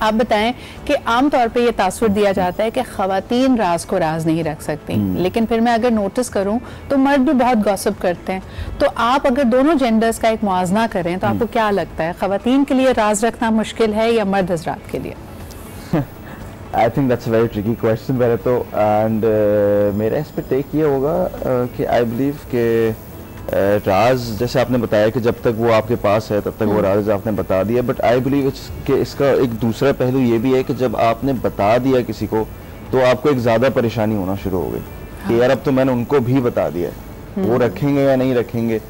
आप बताएं कि आमतौर पे ये तासुर दिया जाता है कि ख़वातीन राज को राज नहीं रख सकती, लेकिन फिर मैं अगर नोटिस करूं तो मर्द भी बहुत गॉसिप करते हैं। तो आप अगर दोनों जेंडर्स का एक मुआवजा करें तो आपको क्या लगता है, ख़वातीन के लिए राज रखना मुश्किल है या मर्द हज़रात के लिए? I think that's a very tricky question पहले तो, एंड मेरा इस पर टेक ये होगा कि आई बिलीव के राज जैसे आपने बताया कि जब तक वो आपके पास है तब तक वो राज आपने बता दिया, बट आई बिलीव कि इसका एक दूसरा पहलू ये भी है कि जब आपने बता दिया किसी को तो आपको एक ज़्यादा परेशानी होना शुरू हो गई कि यार अब तो मैंने उनको भी बता दिया है, वो रखेंगे या नहीं रखेंगे।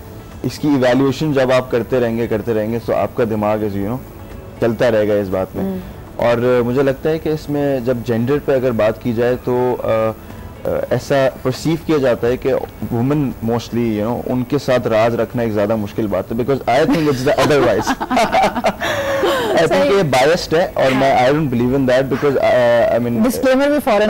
इसकी इवैल्यूएशन जब आप करते रहेंगे तो आपका दिमाग इज चलता रहेगा इस बात में। और मुझे लगता है कि इसमें जब जेंडर पे अगर बात की जाए तो ऐसा परसीव किया जाता है कि वुमेन मोस्टली उनके साथ राज रखना एक ज़्यादा मुश्किल बात है, because I think it's the otherwise. I think ये बायस्ड है और मैं I don't believe in that, because I mean disclaimer भी फॉरेन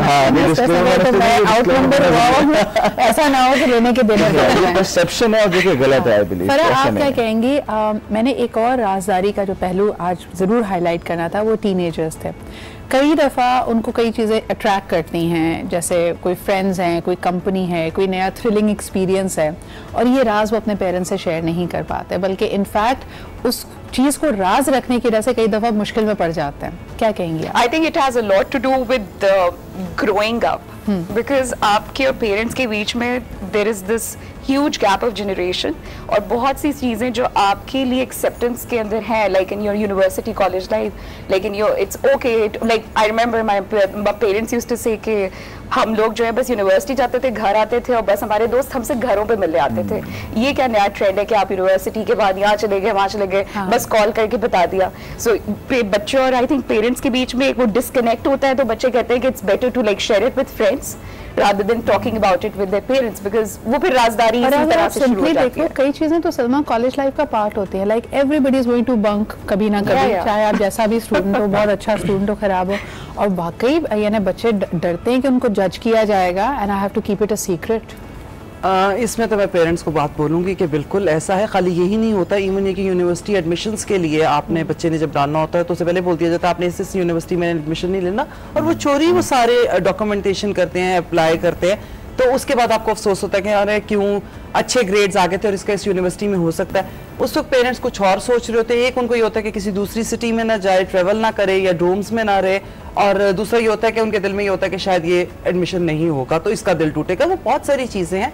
ऐसा ना हो कि लेने के देने परसेप्शन है और जो गलत है। आई बिलीव आप क्या कहेंगी? मैंने एक और राजदारी का जो पहलू आज ज़रूर हाईलाइट करना था, वो टीनेजर्स थे। कई दफ़ा उनको कई चीज़ें अट्रैक्ट करती हैं, जैसे कोई फ्रेंड्स हैं, कोई कंपनी है, कोई नया थ्रिलिंग एक्सपीरियंस है, और ये राज वो अपने पेरेंट्स से शेयर नहीं कर पाते, बल्कि इनफैक्ट उस चीज़ को राज रखने की वजह से कई दफ़ा मुश्किल में पड़ जाते हैं। क्या कहेंगी? I think it has a lot to do with growing up, because आपके और पेरेंट्स के बीच में there is this huge gap of generation, और बहुत सी चीज़ें जो आपके लिए एक्सेप्टेंस के अंदर हैं, like in your university college life, like in your it's okay, like I remember my parents used to say कि हम लोग जो है बस यूनिवर्सिटी जाते थे, घर आते थे और बस हमारे दोस्त हमसे घरों पे मिलने आते थे। ये क्या नया ट्रेंड है कि आप यूनिवर्सिटी के बाद यहाँ चले गए, वहाँ चले गए, बस कॉल करके बता दिया। सो बच्चों और आई थिंक पेरेंट्स के बीच में एक वो डिस्कनेक्ट होता है, तो बच्चे कहते हैं कि it's better to like share it with friends rather than talking about it with their parents, because वो फिर राजदारी इसी तरह से शुरू हो जाती है। कई चीजें तो सलमा कॉलेज लाइफ का पार्ट होती है, like everybody is going to bunk कभी ना कभी, चाहे आप जैसा भी स्टूडेंट हो, बहुत अच्छा स्टूडेंट हो, खराब हो, और वाकई यानी बच्चे डरते हैं कि उनको जज किया जाएगा, and I have to keep it a secret. इसमें तो मैं पेरेंट्स को बात बोलूँगी कि बिल्कुल ऐसा है। खाली यही नहीं होता, इवन ये कि यूनिवर्सिटी एडमिशन्स के लिए आपने बच्चे ने जब डालना होता है तो उससे पहले बोल दिया जाता है आपने इस यूनिवर्सिटी में एडमिशन नहीं लेना, और वो चोरी वो सारे डॉक्यूमेंटेशन करते हैं, अप्लाई करते हैं, तो उसके बाद आपको अफसोस होता है कि अरे क्यों अच्छे ग्रेड्स आ गए थे और इसका इस यूनिवर्सिटी में हो सकता है। उस वक्त पेरेंट्स कुछ और सोच रहे होते हैं। एक उनको ये होता है कि किसी दूसरी सिटी में ना जाए, ट्रेवल ना करे या डोम्स में ना रहे, और दूसरा ये होता है कि उनके दिल में ये होता है कि शायद ये एडमिशन नहीं होगा तो इसका दिल टूटेगा। वो बहुत सारी चीज़ें हैं,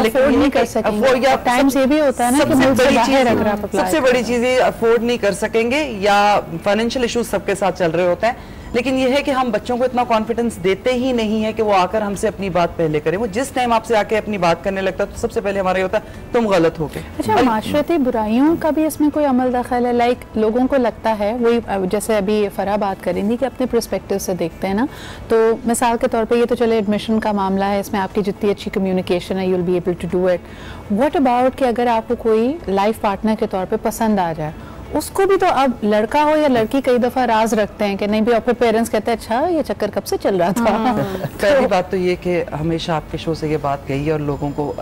लेकिन नहीं कर सकेंगे। टाइम्स ये भी होता है ना कि सबसे बड़ी चीज़ें अफोर्ड नहीं कर सकेंगे, या फाइनेंशियल इश्यूज सबके साथ चल रहे होते हैं, लेकिन यह है कि हम बच्चों को इतना कॉन्फिडेंस देते ही नहीं है कि वो आकर हमसे अपनी बात पहले करें। वो जिस टाइम आपसे आके अपनी बात करने लगता है तो सबसे पहले हमारा होता है तुम गलत हो गए। अच्छा, माशरती बुराइयों का भी इसमें कोई अमल दखल है? लाइक लोगों को लगता है, वही जैसे अभी फरा बात करेंगी कि अपने पर्सपेक्टिव से देखते हैं ना, तो मिसाल के तौर पर ये तो चले एडमिशन का मामला है, इसमें आपकी जितनी अच्छी कम्युनिकेशन है, you will be able to do it. What about कि अगर आपको कोई लाइफ पार्टनर के तौर पर पसंद आ जाए, उसको भी तो अब लड़का हो या लड़की कई दफा राज रखते हैं कि नहीं भी, और फिर पेरेंट्स कहते हैं अच्छा ये चक्कर कब से चल रहा था। पहली बात तो ये कि हमेशा आपके शो से ये बात कही है और लोगों को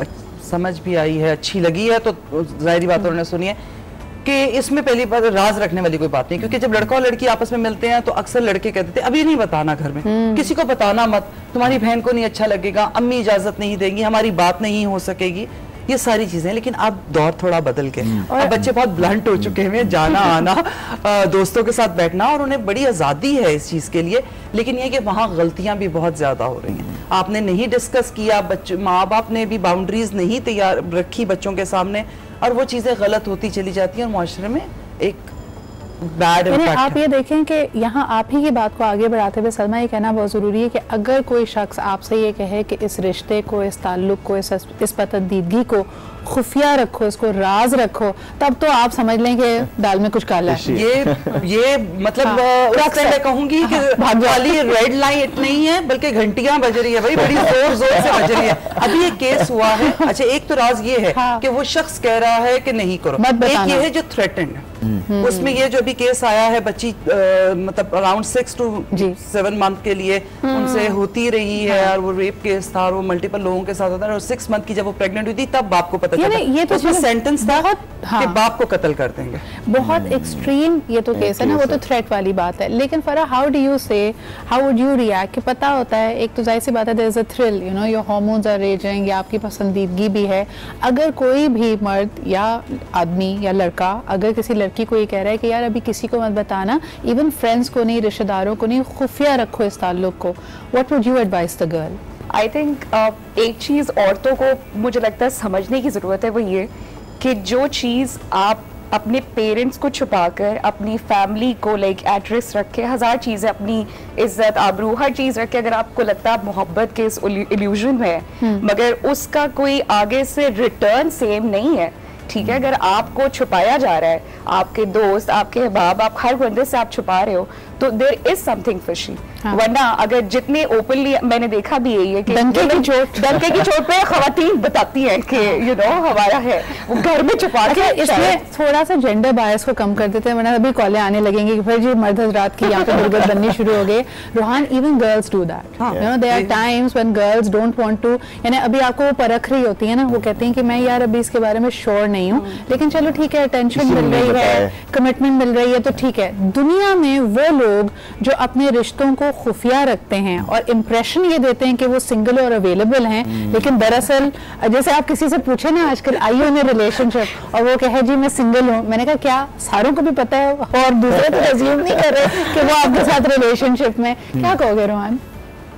समझ भी आई है, अच्छी लगी है, तो जाहिर बात उन्होंने सुनी है कि इसमें पहली बात राज रखने वाली कोई बात नहीं, क्योंकि जब लड़का और लड़की आपस में मिलते हैं तो अक्सर लड़के कहते थे अभी नहीं बताना घर में, किसी को बताना मत, तुम्हारी बहन को नहीं अच्छा लगेगा, अम्मी इजाजत नहीं देंगी, हमारी बात नहीं हो सकेगी, ये सारी चीजें। लेकिन अब दौर थोड़ा बदल के अब बच्चे बहुत ब्लंट हो चुके हैं, जाना आना, दोस्तों के साथ बैठना, और उन्हें बड़ी आज़ादी है इस चीज़ के लिए। लेकिन ये कि वहाँ गलतियाँ भी बहुत ज़्यादा हो रही हैं। आपने नहीं डिस्कस किया, बच्चे माँ बाप ने भी बाउंड्रीज नहीं तैयार रखी बच्चों के सामने, और वो चीज़ें गलत होती चली जाती हैं और माशरे में एक बैड इम्पैक्ट। आप ये देखें कि यहाँ आप ही की बात को आगे बढ़ाते हुए सलमा ये कहना बहुत ज़रूरी है कि अगर कोई शख्स आपसे ये कहे कि इस रिश्ते को, इस ताल्लुक को, इस पसंदीदगी को खुफिया रखो, इसको राज रखो, तब तो आप समझ लें कि दाल में कुछ काला है। ये मतलब मैं कहूंगी कि वाली रेड लाइट नहीं है बल्कि घंटियां बज रही है भाई, बड़ी जोर जोर से बज रही है। अभी एक केस हुआ है। अच्छा, एक तो राज ये है कि वो शख्स कह रहा है कि नहीं करो, एक ये है जो थ्रेटेंड है। उसमें ये जो भी केस आया है, बच्ची मतलब अराउंड 6 to 7 मंथ के लिए उनसे होती रही है, और वो रेप केस था और वो मल्टीपल लोगों के साथ होता है, और 6 मंथ की जब वो प्रेग्नेंट हुई थी तब बाप को पता चला। ये तो सेंटेंस था कि बाप को कत्ल कर देंगे। बहुत एक्सट्रीम ये तो केस है ना, वो तो थ्रेट वाली बात है। लेकिन फरा, हाउ डू यू से, हाउ वुड यू रिएक्ट? कि पता होता है, एक तो जाहिर सी बात है, there is a thrill, you know, your hormones are raging, या आपकी पसंदीदगी भी है। अगर कोई भी मर्द या आदमी या लड़का अगर किसी लड़की को ये कह रहा है कि यार अभी किसी को मत बताना, इवन फ्रेंड्स को नहीं, रिश्तेदारों को नहीं, खुफिया रखो इस ताल्लुक को, what would you advice the girl? I think एक चीज़ औरतों को मुझे लगता है समझने की ज़रूरत है, वो ये कि जो चीज़ आप अपने पेरेंट्स को छुपाकर अपनी फैमिली को लाइक एट रिस्क रख के, हज़ार चीज़ें, अपनी इज्जत आबरू हर चीज़ रख के, अगर आपको लगता है आप मोहब्बत के इस इल्यूजन में है, मगर उसका कोई आगे से रिटर्न सेम नहीं है, ठीक है, अगर आपको छुपाया जा रहा है, आपके दोस्त, आपके अहबाब, आप हर बंदे से आप छुपा रहे हो, तो देयर इज समथिंग फिशी। वरना अगर जितने ओपनली, मैंने देखा भी यही है कि डंके की चोट पे खवातीन बताती हैं कि यू नो हमारा है, वो घर में छुपा के। इसमें थोड़ा सा जेंडर बायस को कम कर देते हैं, वरना अभी कॉलें आने लगेंगी कि फिर जी मर्द हजरात की यहाँ पे दुर्गत बननी शुरू हो गई। Rohan, even girls do that, you know, there are times when girls don't want to, यानी अभी आपको वो परख रही होती है ना, वो कहती हैं कि मैं यार अभी इसके बारे में श्योर नहीं हूँ, लेकिन चलो ठीक है, अटेंशन मिल रही है, कमिटमेंट मिल रही है, तो ठीक है। दुनिया में वो लोग जो अपने रिश्तों को खुफिया रखते हैं और इंप्रेशन ये देते हैं कि वो सिंगल और अवेलेबल हैं, लेकिन दरअसल जैसे आप किसी से पूछे ना आजकल आई हो इन रिलेशनशिप और वो कहे जी मैं सिंगल हूँ, मैंने कहा क्या सारों को भी पता है और दूसरे तो अज्यूम नहीं कर रहे कि वो आपके साथ रिलेशनशिप में, क्या कहोगे रोहन?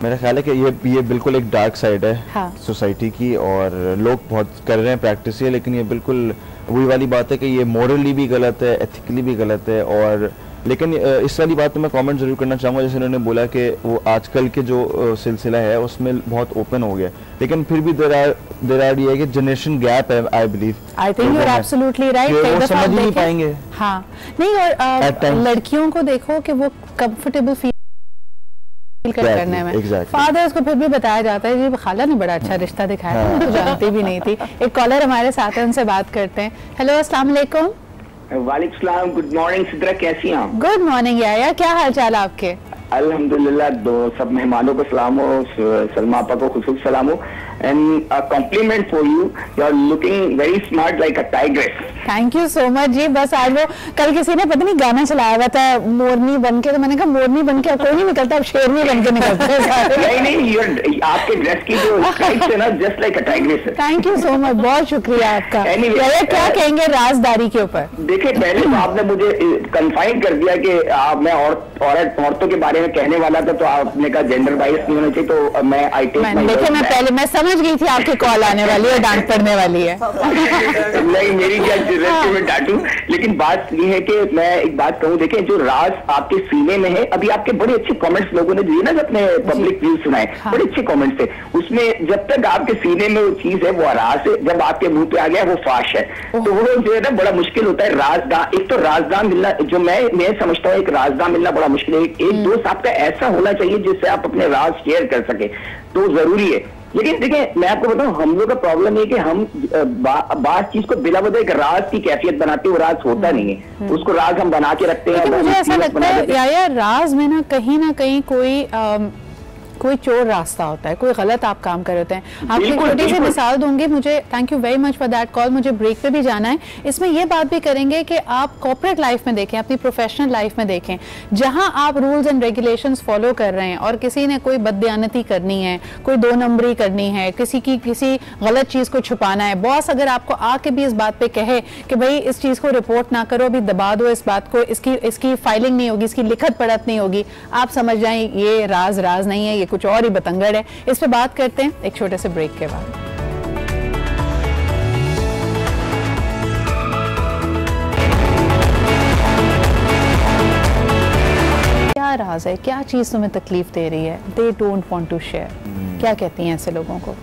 मेरा ख्याल है कि ये बिल्कुल एक डार्क साइड है सोसाइटी की, और लोग बहुत कर रहे हैं प्रैक्टिस ये, लेकिन ये बिल्कुल वही वाली बात है कि ये मॉरली भी गलत है, एथिकली भी गलत है। और लेकिन इस वाली बात तो मैं कमेंट जरूर करना चाहूँगा, जैसे उन्होंने बोला कि वो आजकल के जो सिलसिला है उसमें बहुत ओपन हो गया, लेकिन फिर भी देयर आर ये है कि जनरेशन गैप है, I believe. I think you are absolutely right. वो समझ ही नहीं पाएंगे। हाँ, नहीं, और लड़कियों को देखो कि वो कंफर्टेबल फील करने में, फादर्स को फिर भी बताया जाता है जी खाला ने बड़ा अच्छा रिश्ता दिखाया था, मैं तो जानती भी नहीं थी। एक कॉलर हमारे साथ है, उनसे बात करते हैं। हेलो, अस्सलाम वालेकुम। वालेकुम सलाम, गुड मॉर्निंग सिद्रा, कैसी हैं आप? गुड मॉर्निंग याया, क्या हाल चाल आपके? अल्हम्दुलिल्लाह, सब मेहमानों को सलाम हो, सलमा आपा को खुशबू सलाम हो, and a compliment for you, you are looking very smart like a tigress. Thank you so much ji. बस आज वो कल किसी ने पता नहीं गाना चलाया हुआ था मोरनी बन के, तो मैंने कहा मोरनी बन के कोई नहीं निकलता, अब शेरनी बन के निकलते हैं। नहीं, आपके ड्रेस की जो स्टाइल है ना, just like a tigress. Thank you so much, बहुत शुक्रिया आपका। क्या कहेंगे राजदारी के ऊपर? देखिए, पहले तो आपने मुझे कन्फाइन कर दिया कि मैं औरतों के बारे में कहने वाला था, तो आपने कहा जेंडर बाइस नहीं होना चाहिए, तो मैं देखिए मैं पहले मैं समझ गई थी आपकी कॉल आने वाली है, डांट पड़ने वाली है। नहीं, मेरी क्या जरूरत है मैं डांटूं, लेकिन बात ये है कि मैं एक बात कहूँ, देखें जो राज आपके सीने में है, अभी आपके बड़े अच्छे कमेंट्स लोगों ने दिए ना, अपने पब्लिक व्यूज सुनाए, बड़े अच्छे कमेंट्स थे, उसमें जब तक आपके सीने में वो चीज है वो राज है, जब आपके मुंह पे आ गया वो फाश है, तो वो जो है ना बड़ा मुश्किल होता है। राजदान, एक तो राजदान मिलना, जो मैं समझता हूँ एक राजदान मिलना बड़ा मुश्किल है। एक दोस्त आपका ऐसा होना चाहिए जिससे आप अपने राज शेयर कर सके, तो जरूरी है। लेकिन देखिए, मैं आपको बताऊं, हम लोग का प्रॉब्लम है कि हम बात चीज को बिला वजह एक राज की कैफियत बनाते हैं, वो राज होता नहीं है, उसको राज हम बना के रखते हैं। मुझे ऐसा लगता है यार राज में ना कहीं कोई चोर रास्ता होता है, कोई गलत आप काम कर रहे होते हैं। आपको एक छोटी सी मिसाल दूंगी, मुझे thank you very much for that call, मुझे ब्रेक पे भी जाना है। इसमें ये बात भी करेंगे कि आप कॉर्पोरेट लाइफ में देखें, अपनी प्रोफेशनल लाइफ में देखें, जहां आप रूल्स एंड रेगुलेशंस फॉलो कर रहे हैं और किसी ने कोई बददियानती करनी है, कोई दो नंबरी करनी है, किसी गलत चीज को छुपाना है, बॉस अगर आपको आके भी इस बात पे कहे कि भाई इस चीज को रिपोर्ट ना करो, अभी दबा दो इस बात को, इसकी फाइलिंग नहीं होगी, इसकी लिखत पढ़त नहीं होगी, आप समझ जाएं ये राज नहीं है, ये कुछ और ही बतंगड़ है। इस पे बात करते हैं एक छोटे से ब्रेक के बाद। क्या राज है, क्या चीज तुम्हें तकलीफ दे रही है? They don't want to share, क्या कहती हैं ऐसे लोगों को?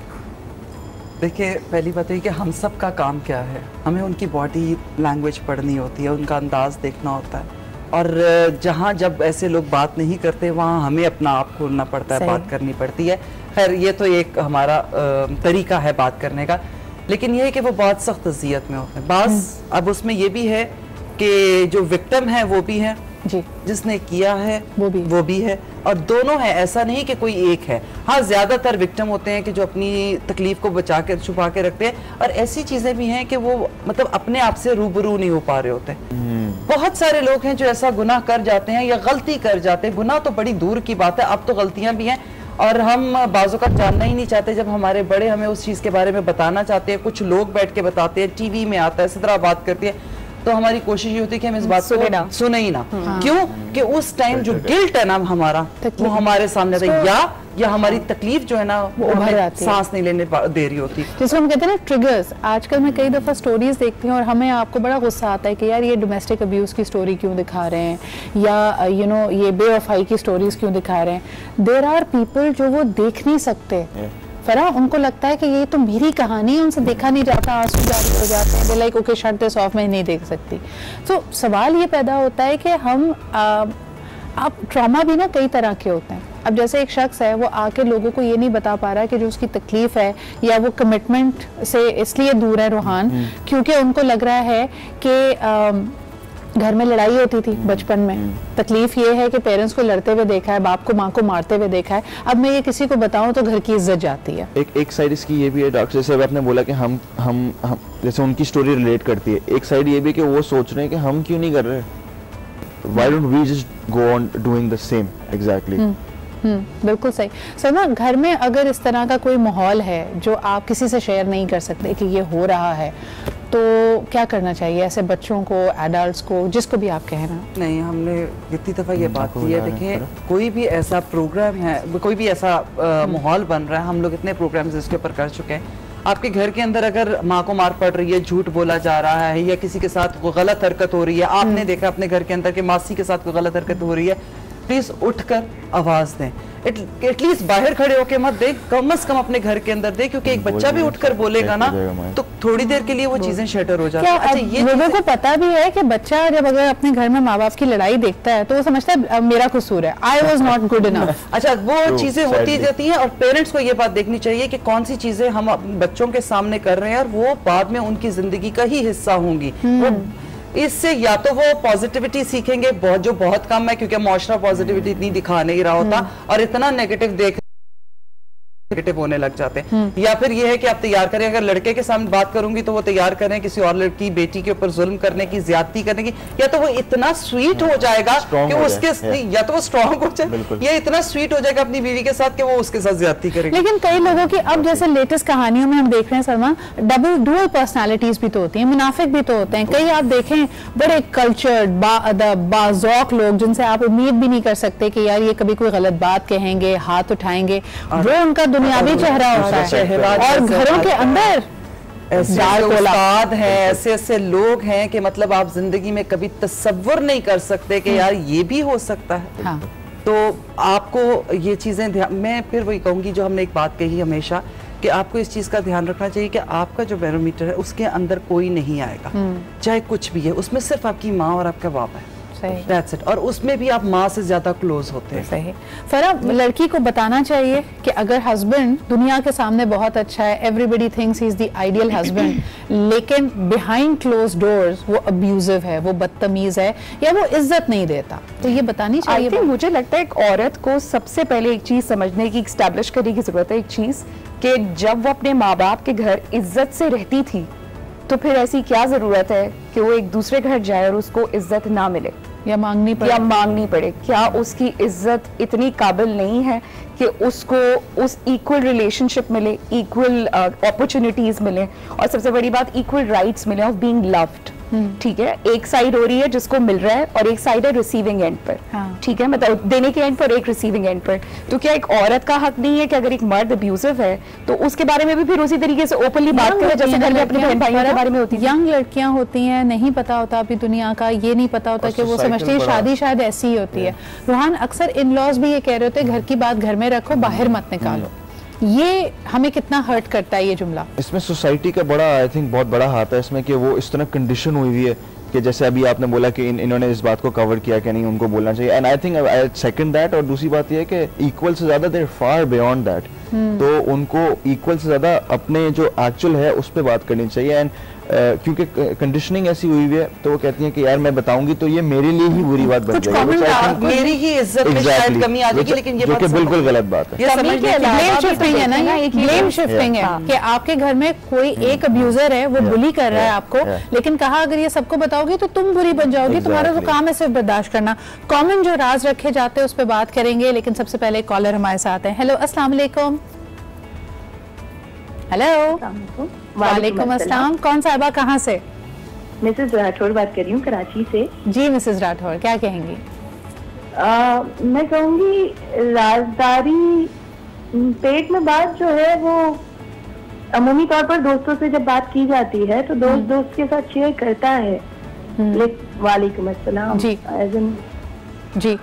देखिए, पहली बात है कि हम सब का काम क्या है, हमें उनकी बॉडी लैंग्वेज पढ़नी होती है, उनका अंदाज देखना होता है, और जहाँ जब ऐसे लोग बात नहीं करते वहाँ हमें अपना आप खोलना पड़ता है, बात करनी पड़ती है। खैर, ये तो एक हमारा तरीका है बात करने का, लेकिन ये है कि वो बहुत सख्त अजियत में होते हैं बास। अब उसमें ये भी है कि जो विक्टिम है वो भी है जी, जिसने किया है वो भी है, और दोनों है, ऐसा नहीं कि कोई एक है। हाँ, ज्यादातर विक्टिम होते हैं कि जो अपनी तकलीफ को बचा के छुपा के रखते हैं, और ऐसी चीजें भी हैं कि वो मतलब अपने आप से रूबरू नहीं हो पा रहे होते। बहुत सारे लोग हैं जो ऐसा गुनाह कर जाते हैं या गलती कर जाते हैं, गुनाह तो बड़ी दूर की बात है, अब तो गलतियां भी हैं, और हम बाजों का जानना ही नहीं चाहते। जब हमारे बड़े हमें उस चीज के बारे में बताना चाहते हैं, कुछ लोग बैठ के बताते हैं, टीवी में आता है, इस तरह बात करती है, तो हमारी कोशिश ये होती है कि हम इस बात को सुने ही ना। क्यों कि उस टाइम जो गिल्ट है ना हमारा, वो हमारे सामने था, या हमारी तकलीफ जो है ना वो उभर आती है, सांस नहीं लेने दे रही होती, जिसको हम कहते हैं ना ट्रिगर्स। आजकल मैं कई दफा स्टोरीज देखती हूँ और हमें आपको बड़ा गुस्सा आता है कि यार ये डोमेस्टिक अब्यूज की स्टोरी क्यों दिखा रहे हैं, या ये बेवफाई की स्टोरीज क्यों दिखा रहे हैं। देयर आर पीपल जो वो देख नहीं सकते, फरा उनको लगता है कि ये तो मेरी कहानी है, उनसे देखा नहीं जाता, आंसू जारी हो जाते हैं, like okay shut this of, मैं नहीं देख सकती। तो सवाल ये पैदा होता है कि हम अब ट्रॉमा भी ना कई तरह के होते हैं। अब जैसे एक शख्स है वो आके लोगों को ये नहीं बता पा रहा कि जो उसकी तकलीफ है या वो कमिटमेंट से इसलिए दूर है रूहान क्योंकि उनको लग रहा है कि घर में लड़ाई होती थी बचपन में, तकलीफ ये है कि पेरेंट्स को लड़ते हुए देखा है, बाप को माँ को मारते हुए देखा है, अब मैं ये किसी को बताऊं तो घर की इज्जत जाती है। एक साइड इसकी ये भी है डॉक्टर, जैसे आपने बोला कि हम जैसे उनकी स्टोरी रिलेट करती है, एक साइड ये भी कि वो सोच रहे हैं कि हम क्यों नहीं कर रहे, why don't we just go on doing the same exactly. बिल्कुल सही। सलमा, घर में अगर इस तरह का कोई माहौल है जो आप किसी से शेयर नहीं कर सकते कि ये हो रहा है, तो क्या करना चाहिए ऐसे बच्चों को, एडल्ट्स को, जिसको भी आप कह रहे हैं? नहीं, हमने कितनी दफ़ा ये बात की है, देखें कोई भी ऐसा प्रोग्राम है, कोई भी ऐसा माहौल बन रहा है, हम लोग इतने प्रोग्राम्स इसके ऊपर कर चुके हैं। आपके घर के अंदर अगर माँ को मार पड़ रही है, झूठ बोला जा रहा है या किसी के साथ कोई गलत हरकत हो रही है, आपने देखा अपने घर के अंदर कि मासी के साथ कोई गलत हरकत हो रही है, प्लीज उठकर आवाज दें। एटलीस्ट बाहर खड़े होके मत दे, कम से कम अपने घर के अंदर दे, क्योंकि एक बच्चा भी उठकर बोलेगा ना तो थोड़ी देर के लिए वो चीजें शटर हो जाती है। अच्छा, ये लोगों को पता भी है कि बच्चा जब अगर अपने घर में माँ बाप की लड़ाई देखता है तो वो समझता है मेरा कसूर है, I was not good enough. अच्छा, वो चीजें होती जाती हैं और पेरेंट्स को ये बात देखनी चाहिए कि कौन सी चीजें हम बच्चों के सामने कर रहे हैं और वो बाद में उनकी जिंदगी का ही हिस्सा होंगी। इससे या तो वो पॉजिटिविटी सीखेंगे, जो बहुत कम है क्योंकि मुआशरा पॉजिटिविटी इतनी दिखा नहीं रहा होता और इतना नेगेटिव नेगेटिव होने लग जाते हैं, या फिर ये है कि आप तैयार करें, अगर लड़के के सामने बात करूंगी तो वो तैयार करें किसी और लड़की बेटी के ऊपर जुल्म करने की, ज्यादती करने की, या तो वो इतना स्वीट हो जाएगा कि उसके या तो वो स्ट्रॉन्ग हो जाए या इतना स्वीट हो जाएगा अपनी बीवी के साथ कि वो उसके साथ ज्यादती करेगी। लेकिन कई लोगों की अब जैसे लेटेस्ट कहानियों में हम देख रहे हैं सलमा, डुअल पर्सनालिटीज भी तो होती हैं, मुनाफिक भी तो होते हैं। कई आप देखें बड़े कल्चर्ड, बाअदब, बाज़ौक लोग जिनसे आप उम्मीद भी नहीं कर सकते कि यार ये कभी कोई गलत बात कहेंगे, हाथ उठाएंगे, वो उनका दुनियावी चेहरा होता है। और घरों के अंदर ऐसे उस्ताद हैं, ऐसे ऐसे लोग हैं कि मतलब आप जिंदगी में कभी तसव्वुर नहीं कर सकते कि यार ये भी हो सकता है। हाँ। तो आपको ये चीजें, मैं फिर वही कहूंगी जो हमने एक बात कही हमेशा कि आपको इस चीज का ध्यान रखना चाहिए कि आपका जो बैरोमीटर है उसके अंदर कोई नहीं आएगा, चाहे कुछ भी है, उसमें सिर्फ आपकी माँ और आपका बाप है। That's it. और उसमें भी आप माँ से ज्यादा क्लोज होते हैं। सही। फरा, लड़की को बताना चाहिए कि अगर हस्बैंड दुनिया के सामने बहुत अच्छा है, everybody thinks he is the ideal husband, लेकिन बिहाइंड क्लोज डोर्स वो अब्यूजिव है, वो बदतमीज है या वो इज्जत नहीं देता, तो ये बतानी चाहिए। I think मुझे लगता है एक औरत को सबसे पहले एक चीज समझने की, एस्टैब्लिश करने की जरूरत है, एक चीज कि जब वो अपने माँ बाप के घर इज्जत से रहती थी तो फिर ऐसी क्या जरूरत है कि वो एक दूसरे घर जाए और उसको इज्जत ना मिले या मांगनी पड़े। क्या उसकी इज्जत इतनी काबिल नहीं है कि उसको उस इक्वल रिलेशनशिप मिले, इक्वल अपॉर्चुनिटीज मिले और सबसे बड़ी बात इक्वल राइट्स मिले ऑफ बीइंग लव्ड। ठीक है, एक साइड हो रही है जिसको मिल रहा है और एक साइड है रिसीविंग एंड पर। ठीक है, मतलब देने के एंड पर, एक रिसीविंग एंड पर। तो क्या एक औरत का हक नहीं है कि अगर एक मर्द अब्यूजिव है तो उसके बारे में भी फिर उसी तरीके से ओपनली बात करे जैसे घर में अपने बहन भाइयों के बारे में होती है? यंग लड़कियां होती हैं, नहीं पता होता अभी दुनिया का, ये नहीं पता होता कि वो समझती है शादी शायद ऐसी ही होती है। रूहान, अक्सर इन लॉज भी ये कह रहे होते हैं घर की बात घर में रखो, बाहर मत निकालो। ये हमें कितना हर्ट करता है ये जुमला? इसमें सोसाइटी का बड़ा, आई थिंक बहुत बड़ा हाथ है इसमें कि वो इस तरह कंडीशन हुई हुई है कि जैसे अभी आपने बोला कि इन्होंने इस बात को कवर किया कि नहीं, उनको बोलना चाहिए, and I think I second that. और दूसरी बात ये है कि इक्वल से ज्यादा देयर फार बियॉन्ड दैट, तो उनको इक्वल से ज्यादा अपने जो एक्चुअल है उस पर बात करनी चाहिए। एंड क्योंकि कंडीशनिंग ऐसी हुई हुई है तो वो कहती हैं कि यार मैं बताऊंगी तो ये मेरे लिए ही बुरी बात बन जाएगी, मेरी ही इज्जत में शायद कमी आ जाएगी, लेकिन ये बात बिल्कुल गलत बात है। ब्लेम शिफ्टिंग है ना, ये ब्लेम शिफ्टिंग है कि आपके घर में कोई एक अब्यूजर है, वो बुली कर रहा है आपको, लेकिन कहा अगर ये सबको बताओगी तो तुम बुरी बन जाओगी, तुम्हारा तो काम है सिर्फ बर्दाश्त करना। कॉमन जो राज रखे जाते हैं उस पर बात करेंगे, लेकिन सबसे पहले कॉलर हमारे साथ हैं। हेलो, अस्सलाम वालेकुम। हेलो, वालेकुम अस्सलाम। कौन साहिबा, कहाँ से? मिसेज राठौर बात कर रही हूँ, कराची से। जी मिसेज राठौर, क्या कहेंगी? मैं कहूँगी राजदारी, पेट में बात जो है वो अमूमी तौर पर दोस्तों से जब बात की जाती है तो दोस्त दोस्त के साथ शेयर करता है। वालेकुम अस्सलाम। जी जी,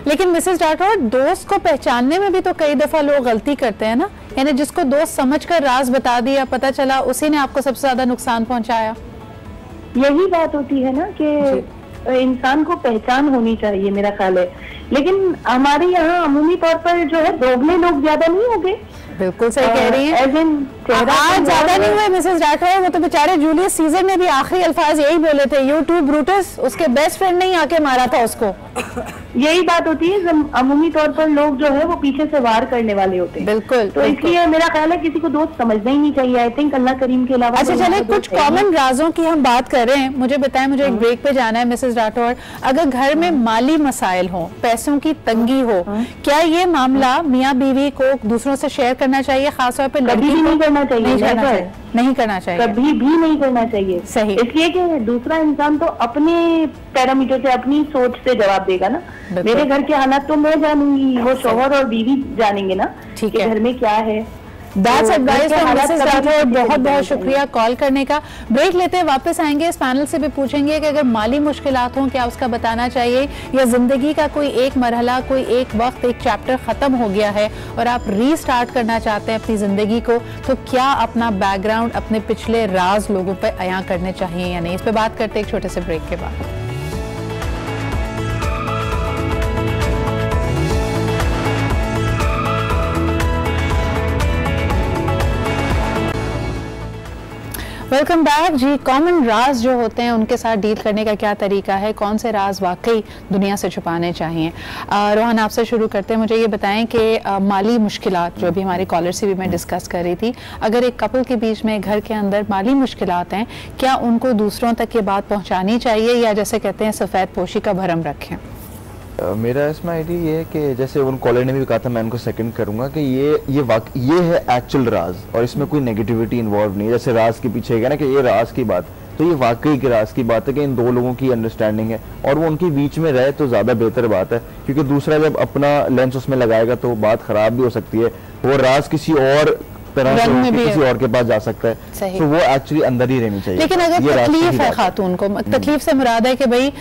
लेकिन मिसेस राठौड़, दोस्त को पहचानने में भी तो कई दफा लोग गलती करते हैं ना, यानी जिसको दोस्त समझकर राज बता दिया, पता चला उसी ने आपको सबसे ज्यादा नुकसान पहुंचाया। यही बात होती है ना कि इंसान को पहचान होनी चाहिए, मेरा ख्याल है। लेकिन हमारे यहाँ अमूमी तौर पर जो है दोगले लोग ज्यादा नहीं हो गए। बिल्कुल सही कह रही हैं। आज ज्यादा नहीं हुए मिसेस राठौड़, वो तो बेचारे जूलियस सीजर ने भी आखिरी अल्फाज यही बोले थे, यू टू ब्रूटस, उसके बेस्ट फ्रेंड ने ही आके मारा था उसको। यही बात होती है, अमूमी तौर पर लोग जो है वो पीछे से वार करने वाले होते हैं। बिल्कुल। तो इसलिए मेरा ख्याल है किसी को दोस्त समझना ही नहीं चाहिए। आई थिंक अल्लाह करीम के अलावा। अच्छा चले, कुछ कॉमन राजों की हम बात कर रहे हैं। मुझे बताएं, मुझे एक ब्रेक पे जाना है मिसेस राठौड़। अगर घर में माली मसाइल हो, पैसों की तंगी हो, क्या ये मामला मियाँ बीवी को दूसरों से शेयर करना चाहिए, खासतौर पर लड़की को? नहीं करना चाहिए, नहीं करना चाहिए, कभी भी नहीं करना चाहिए। सही। इसलिए कि दूसरा इंसान तो अपने पैरामीटर से, अपनी सोच से जवाब देगा ना। मेरे घर के हालात तो मैं जानूंगी, वो शौहर और बीवी जानेंगे ना कि घर में क्या है। That's advice from Mrs. Rathore. बहुत बहुत शुक्रिया कॉल करने का। ब्रेक लेते हैं, वापस आएंगे। इस पैनल से भी पूछेंगे कि अगर माली मुश्किलात हों क्या उसका बताना चाहिए, या जिंदगी का कोई एक मरहला, कोई एक वक्त, एक चैप्टर खत्म हो गया है और आप रीस्टार्ट करना चाहते हैं अपनी जिंदगी को, तो क्या अपना बैकग्राउंड, अपने पिछले राज लोगों पर अयां करने चाहिए या नहीं। इस पर बात करते हैं एक छोटे से ब्रेक के बाद। वेलकम बैक जी। कॉमन राज जो होते हैं उनके साथ डील करने का क्या तरीका है, कौन से राज वाकई दुनिया से छुपाने चाहिए। रोहन, आपसे शुरू करते हैं। मुझे ये बताएं कि माली मुश्किलात जो अभी हमारी कॉलर से भी मैं डिस्कस कर रही थी, अगर एक कपल के बीच में घर के अंदर माली मुश्किलात हैं, क्या उनको दूसरों तक ये बात पहुँचानी चाहिए या जैसे कहते हैं सफ़ेद पोशी का भरम रखें? मेरा इसमें आइडिया ये है कि जैसे उन कॉलर ने भी कहा था, मैं उनको सेकंड करूंगा कि ये है एक्चुअल राज और इसमें कोई नेगेटिविटी इन्वॉल्व नहीं है। जैसे राज के पीछे है ना कि ये राज की बात, तो ये वाकई के राज की बात है कि इन दो लोगों की अंडरस्टैंडिंग है और वो उनके बीच में रहे तो ज़्यादा बेहतर बात है, क्योंकि दूसरा जब अपना लेंस उसमें लगाएगा तो बात खराब भी हो सकती है। वो राज किसी और तरह से किसी और के पास जा सकता है, तो वो एक्चुअली अंदर ही रहनी चाहिए। लेकिन अगर तकलीफ है खातून को, तकलीफ से मुराद है कि भाई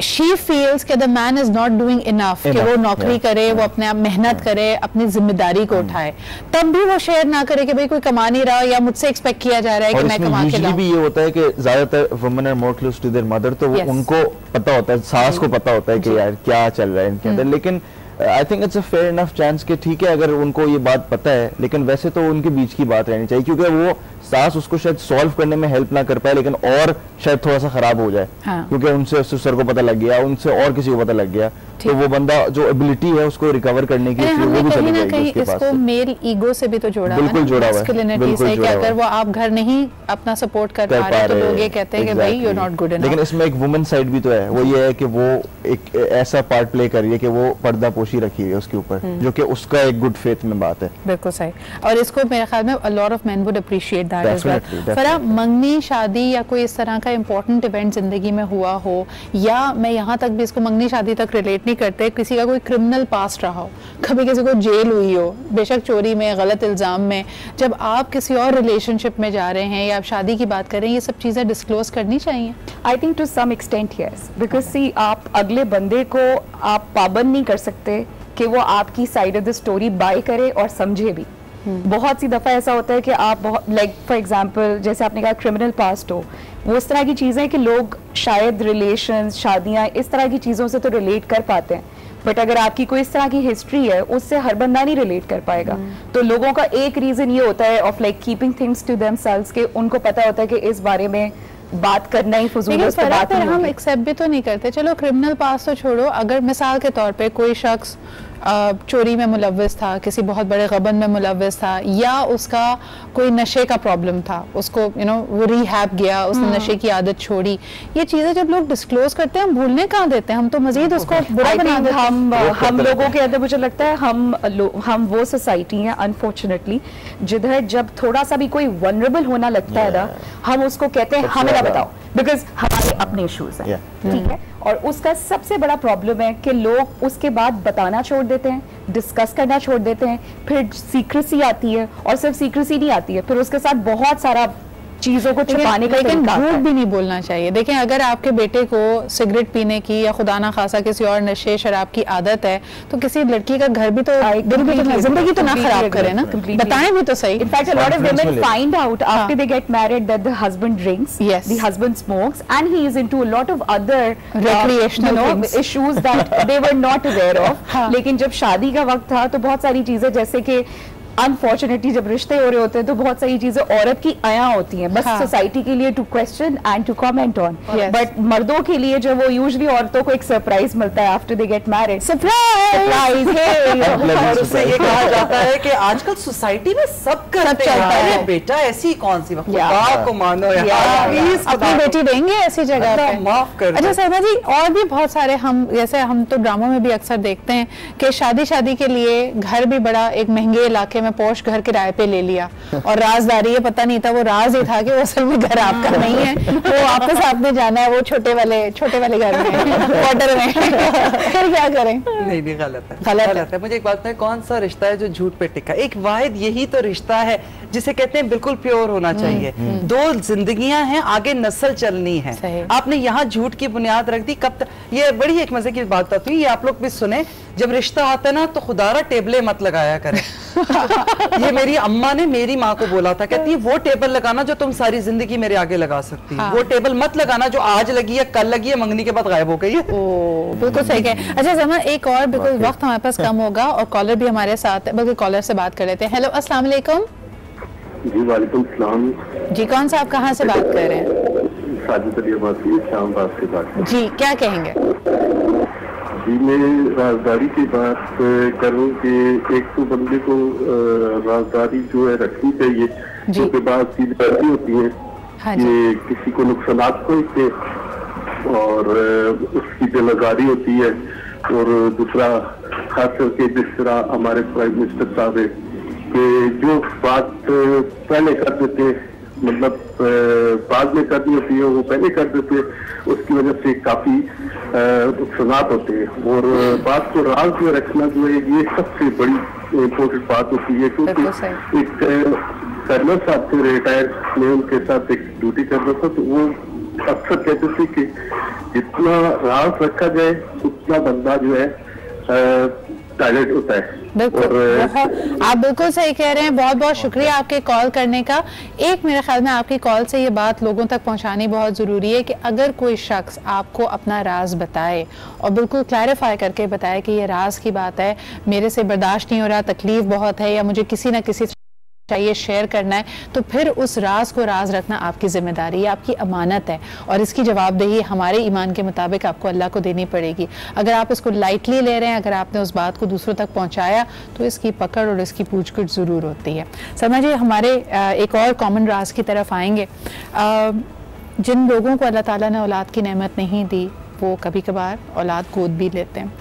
she feels कि the man is not doing enough, कि वो नौकरी करे, वो अपने आप मेहनत करे, अपनी जिम्मेदारी को उठाए, तब भी वो शेयर ना करे कि भाई कोई कमा नहीं रहा या मुझसे एक्सपेक्ट किया जा रहा है कि मैं कमा के लाऊं। भी ये होता है कि ज्यादातर women are more close to their mother, तो वो उनको पता होता है, सास को पता होता है कि यार क्या चल रहा है इनके अंदर। लेकिन I think it's a fair enough chance कि ठीक है अगर उनको ये बात पता है, लेकिन वैसे तो उनके बीच की बात रहनी चाहिए, क्योंकि वो सास उसको शायद सॉल्व करने में हेल्प ना कर पाए, लेकिन और शायद थोड़ा सा खराब हो जाए। हाँ। क्योंकि उनसे ससुर को पता लग गया, उनसे और किसी को पता लग गया, तो वो बंदा जो एबिलिटी है उसको रिकवर करने की वो भी चली जाएगी उसके पास। इसको मेल ईगो से भी तो जोड़ा है, बिल्कुल जोड़ा हुआ है कि अगर वो आप घर नहीं अपना सपोर्ट कर पा रहे तो लोग ये कहते हैं कि भाई you are not good enough. लेकिन इसमें एक वुमेन साइड भी तो है, वो ये है कि वो एक ऐसा पार्ट प्ले कर रही है कि वो पर्दा पोशी रखी है उसके ऊपर, जो कि उसका एक गुड फेथ में बात है। बिल्कुल सही, और इसको मेरे ख्याल में a lot of main would appreciate that as well. फरा, मंगनी शादी या कोई इस तरह का इंपॉर्टेंट इवेंट जिंदगी में हुआ हो, या मैं यहाँ तक भी इसको मंगनी शादी तक रिलेट नहीं करते, किसी का कोई क्रिमिनल पास्ट रहा हो, कभी किसी को जेल हुई हो, बेशक चोरी में, गलत इल्जाम में, जब आप किसी और रिलेशनशिप में जा रहे हैं या आप शादी की बात कर रहे हैं, ये सब चीजें डिस्क्लोज करनी चाहिए? I think to some extent yes, because see आप अगले बंदे को आप पाबंद नहीं कर सकते कि वो आपकी side of the story by करे और समझे भी। बहुत सी दफ़ा ऐसा होता है कि आप लाइक फॉर एग्जांपल जैसे आपने कहा क्रिमिनल पास्ट हो, वो इस तरह की चीज़ें कि लोग शायद रिलेशंस, शादियाँ, इस तरह की चीज़ों से तो रिलेट कर पाते हैं, बट अगर आपकी कोई इस तरह की हिस्ट्री है उससे हर बंदा नहीं रिलेट कर पाएगा। तो लोगों का एक रीज़न ये होता है of like keeping things to themselves, के उनको पता होता है कि इस बारे में बात करना ही फजूल है, उस पर बात नहीं हम एक्सेप्ट भी तो नहीं करते। चलो क्रिमिनल पास तो छोड़ो, अगर मिसाल के तौर पे कोई शख्स चोरी में मुलव्वस था, किसी बहुत बड़े गबन में मुलव्वस था, या उसका कोई नशे का प्रॉब्लम था, उसको वो रिहैब गया, उसने नशे की आदत छोड़ी, ये चीज़ें जब लोग डिस्क्लोज करते हैं हम भूलने कहाँ देते हैं, हम तो मजीद उसको बुरा बना देते हैं। हम लोगों के अंदर मुझे लगता है हम वो सोसाइटी है अनफॉर्चुनेटली जिधर जब थोड़ा सा भी कोई वनरेबल होना लगता है ना, हम उसको कहते हैं हमें ना बताओ, बिकॉज हमारे अपने इश्यूज हैं, ठीक है। और उसका सबसे बड़ा प्रॉब्लम है कि लोग उसके बाद बताना छोड़ देते हैं, डिस्कस करना छोड़ देते हैं, फिर सीक्रेसी आती है, और सिर्फ सीक्रेसी नहीं आती है, फिर उसके साथ बहुत सारा चीजों को छुपाने का लेकिन तरीका झूठ भी नहीं बोलना चाहिए। देखें, अगर आपके बेटे को सिगरेट पीने की या खुदा ना खासा किसी और नशे शराब की आदत है, तो किसी लड़की का घर भी तो जिंदगी तो ना खराब करे ना, बताएं भी तो सही। In fact, a lot of women find out after they get married that the husband drinks, the husband smokes, and he is into a lot of other recreational issues that they were not aware of. लेकिन जब शादी का वक्त था तो बहुत सारी चीजें, जैसे कि अनफॉर्चुनेटली जब रिश्ते हो रहे होते हैं तो बहुत सारी चीजें औरत की आया होती हैं, बस सोसाइटी के लिए to question and to comment on, but मर्दों के लिए जो वो यूजुअली औरतों को एक सरप्राइज मिलता है after they get married, surprise और उससे ये कहा जाता है कि आजकल सोसाइटी में सब करते हैं, बेटा ऐसी कौन सी खुदा को मानो यार, प्लीज अपनी बेटी देंगे ऐसी जगह पे, माफ कर। अच्छा शर्मा जी, और भी बहुत सारे हम, जैसे हम तो ड्रामों में भी अक्सर देखते हैं कि शादी के लिए घर भी बड़ा एक महंगे इलाके में पोश घर किराए पे ले लिया, और राजदारी, ये पता नहीं था वो राज ही था कि वो असल में घर आपका नहीं है, वो आपके साथ में जाना है, वो छोटे वाले घर में क्वार्टर में फिर क्या करें? नहीं गलत है। मुझे एक बात है, कौन सा रिश्ता है जो झूठ पे टिका? एक वाहिद यही तो रिश्ता है जिसे कहते हैं बिल्कुल प्योर होना चाहिए। दो जिंदगियां हैं, आगे नस्ल चलनी है। आपने यहाँ झूठ की बुनियाद रख दी, कब तक? ये बड़ी एक मजे की बात होती है, ये आप लोग भी सुने, जब रिश्ता आता है ना तो खुदारा टेबले मत लगाया करें। ये मेरी अम्मा ने मेरी माँ को बोला था, कहती है वो टेबल लगाना जो तुम सारी जिंदगी मेरे आगे लगा सकती है, वो टेबल मत लगाना जो आज लगी है, कल लगी है, मंगनी के बाद गायब हो गई है। बिल्कुल सही है। अच्छा जमा, एक और, बिल्कुल वक्त हमारे पास कम होगा और कॉलर भी हमारे साथ है, बल्कि कॉलर से बात कर लेते हैं। हेलो, अस्सलाम वालेकुम। जी वालेकुम सलाम जी, कौन सा, आप कहाँ से बात कर रहे हैं? साजिद अली अब्बासी, इस्लामाबाद से बात कर। जी, क्या कहेंगे? जी, मैं राजदारी की बात करूं कि एक तो बंदे को राजदारी जो है रखनी चाहिए, उसके बाद चीज ऐसी होती है कि किसी को नुकसान पहुंचते और उसकी जिम्मेदारी होती है। और दूसरा खास करके जिस तरह हमारे प्राइम मिनिस्टर साहब है कि जो बात पहले कर देते, मतलब बाद में करनी होती है वो पहले कर देते, उसकी वजह से काफी नुकसान होते हैं। और बात को राज में रखना जो है ये सबसे बड़ी इम्पोर्टेंट बात होती है, क्योंकि एक कर्नल साहब थे रिटायर, मैं उनके साथ एक ड्यूटी करता था, तो वो अक्सर कहते थे कि जितना राज रखा जाए उतना बंदा जो है टैलेंट होता है। बिल्कुल, आप बिल्कुल सही कह रहे हैं। बहुत बहुत शुक्रिया आपके कॉल करने का। एक मेरे ख्याल में आपकी कॉल से ये बात लोगों तक पहुंचानी बहुत ज़रूरी है कि अगर कोई शख्स आपको अपना राज बताए और बिल्कुल क्लैरिफाई करके बताए कि ये राज की बात है, मेरे से बर्दाश्त नहीं हो रहा, तकलीफ बहुत है, या मुझे किसी ना किसी चाहिए शेयर करना है, तो फिर उस राज को राज रखना आपकी जिम्मेदारी है, आपकी अमानत है, और इसकी जवाबदेही हमारे ईमान के मुताबिक आपको अल्लाह को देनी पड़ेगी। अगर आप इसको लाइटली ले रहे हैं, अगर आपने उस बात को दूसरों तक पहुंचाया, तो इसकी पकड़ और इसकी पूछगिछ ज़रूर होती है। समझिए, हमारे एक और कॉमन राज की तरफ आएंगे। जिन लोगों को अल्लाह ताला ने औलाद की नेमत नहीं दी, वो कभी कभार औलाद गोद भी लेते हैं।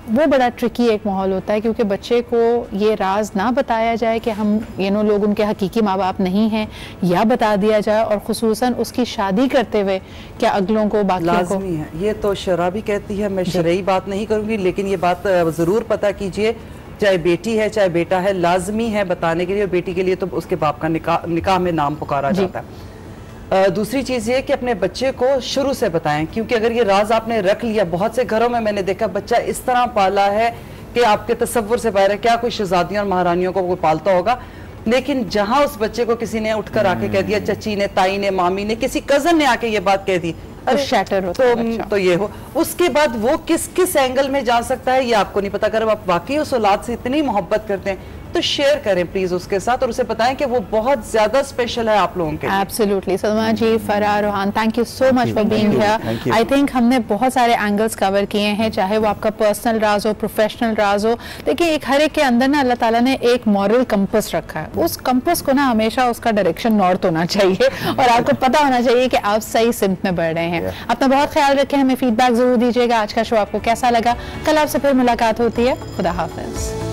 वो बड़ा ट्रिकी एक माहौल होता है, क्योंकि बच्चे को ये राज ना बताया जाए कि हम लोग उनके हकीकी माँ बाप नहीं हैं, या बता दिया जाए, और खुसूसन उसकी शादी करते हुए क्या अगलों को, बाकियों को है। ये तो शरा भी कहती है, मैं शरई बात नहीं करूँगी, लेकिन ये बात ज़रूर पता कीजिए, चाहे बेटी है चाहे बेटा है, लाजमी है बताने के लिए। बेटी के लिए तो उसके बाप का निकाह में नाम पुकारा जाता है। दूसरी चीज़ ये कि अपने बच्चे को शुरू से बताएं, क्योंकि अगर ये राज आपने रख लिया, बहुत से घरों में मैंने देखा बच्चा इस तरह पाला है कि आपके तसव्वुर से बाहर है। क्या कोई शहजादियों और महारानियों को कोई पालता होगा? लेकिन जहां उस बच्चे को किसी ने उठकर आके कह दिया, चची ने, ताई ने, मामी ने, किसी कजन ने आके ये बात कह दी, तो ये हो, उसके बाद वो किस एंगल में जा सकता है ये आपको नहीं पता। अगर आप वाकई उस औलाद से इतनी मोहब्बत करते हैं तो शेयर करें प्लीज उसके साथ, और उसे बताएं कि वो बहुत ज्यादा स्पेशल है आप लोगों के लिए। Absolutely. Salma ji, Farah, Rohan, thank you so much for being here. I think हमने बहुत सारे एंगल्स कवर किए हैं, चाहे वो आपका पर्सनल राज हो, प्रोफेशनल राज हो। देखिए, एक हर एक के अंदर ना अल्लाह ताला ने एक मॉरल कंपस रखा है। उस कंपस को ना हमेशा उसका डायरेक्शन नॉर्थ होना चाहिए और आपको पता होना चाहिए कि आप सही सिमत में बढ़ रहे हैं। अपना बहुत ख्याल रखें, हमें फीडबैक जरूर दीजिएगा। आज का शो आपको कैसा लगा? कल आपसे फिर मुलाकात होती है। खुदा हाफिज।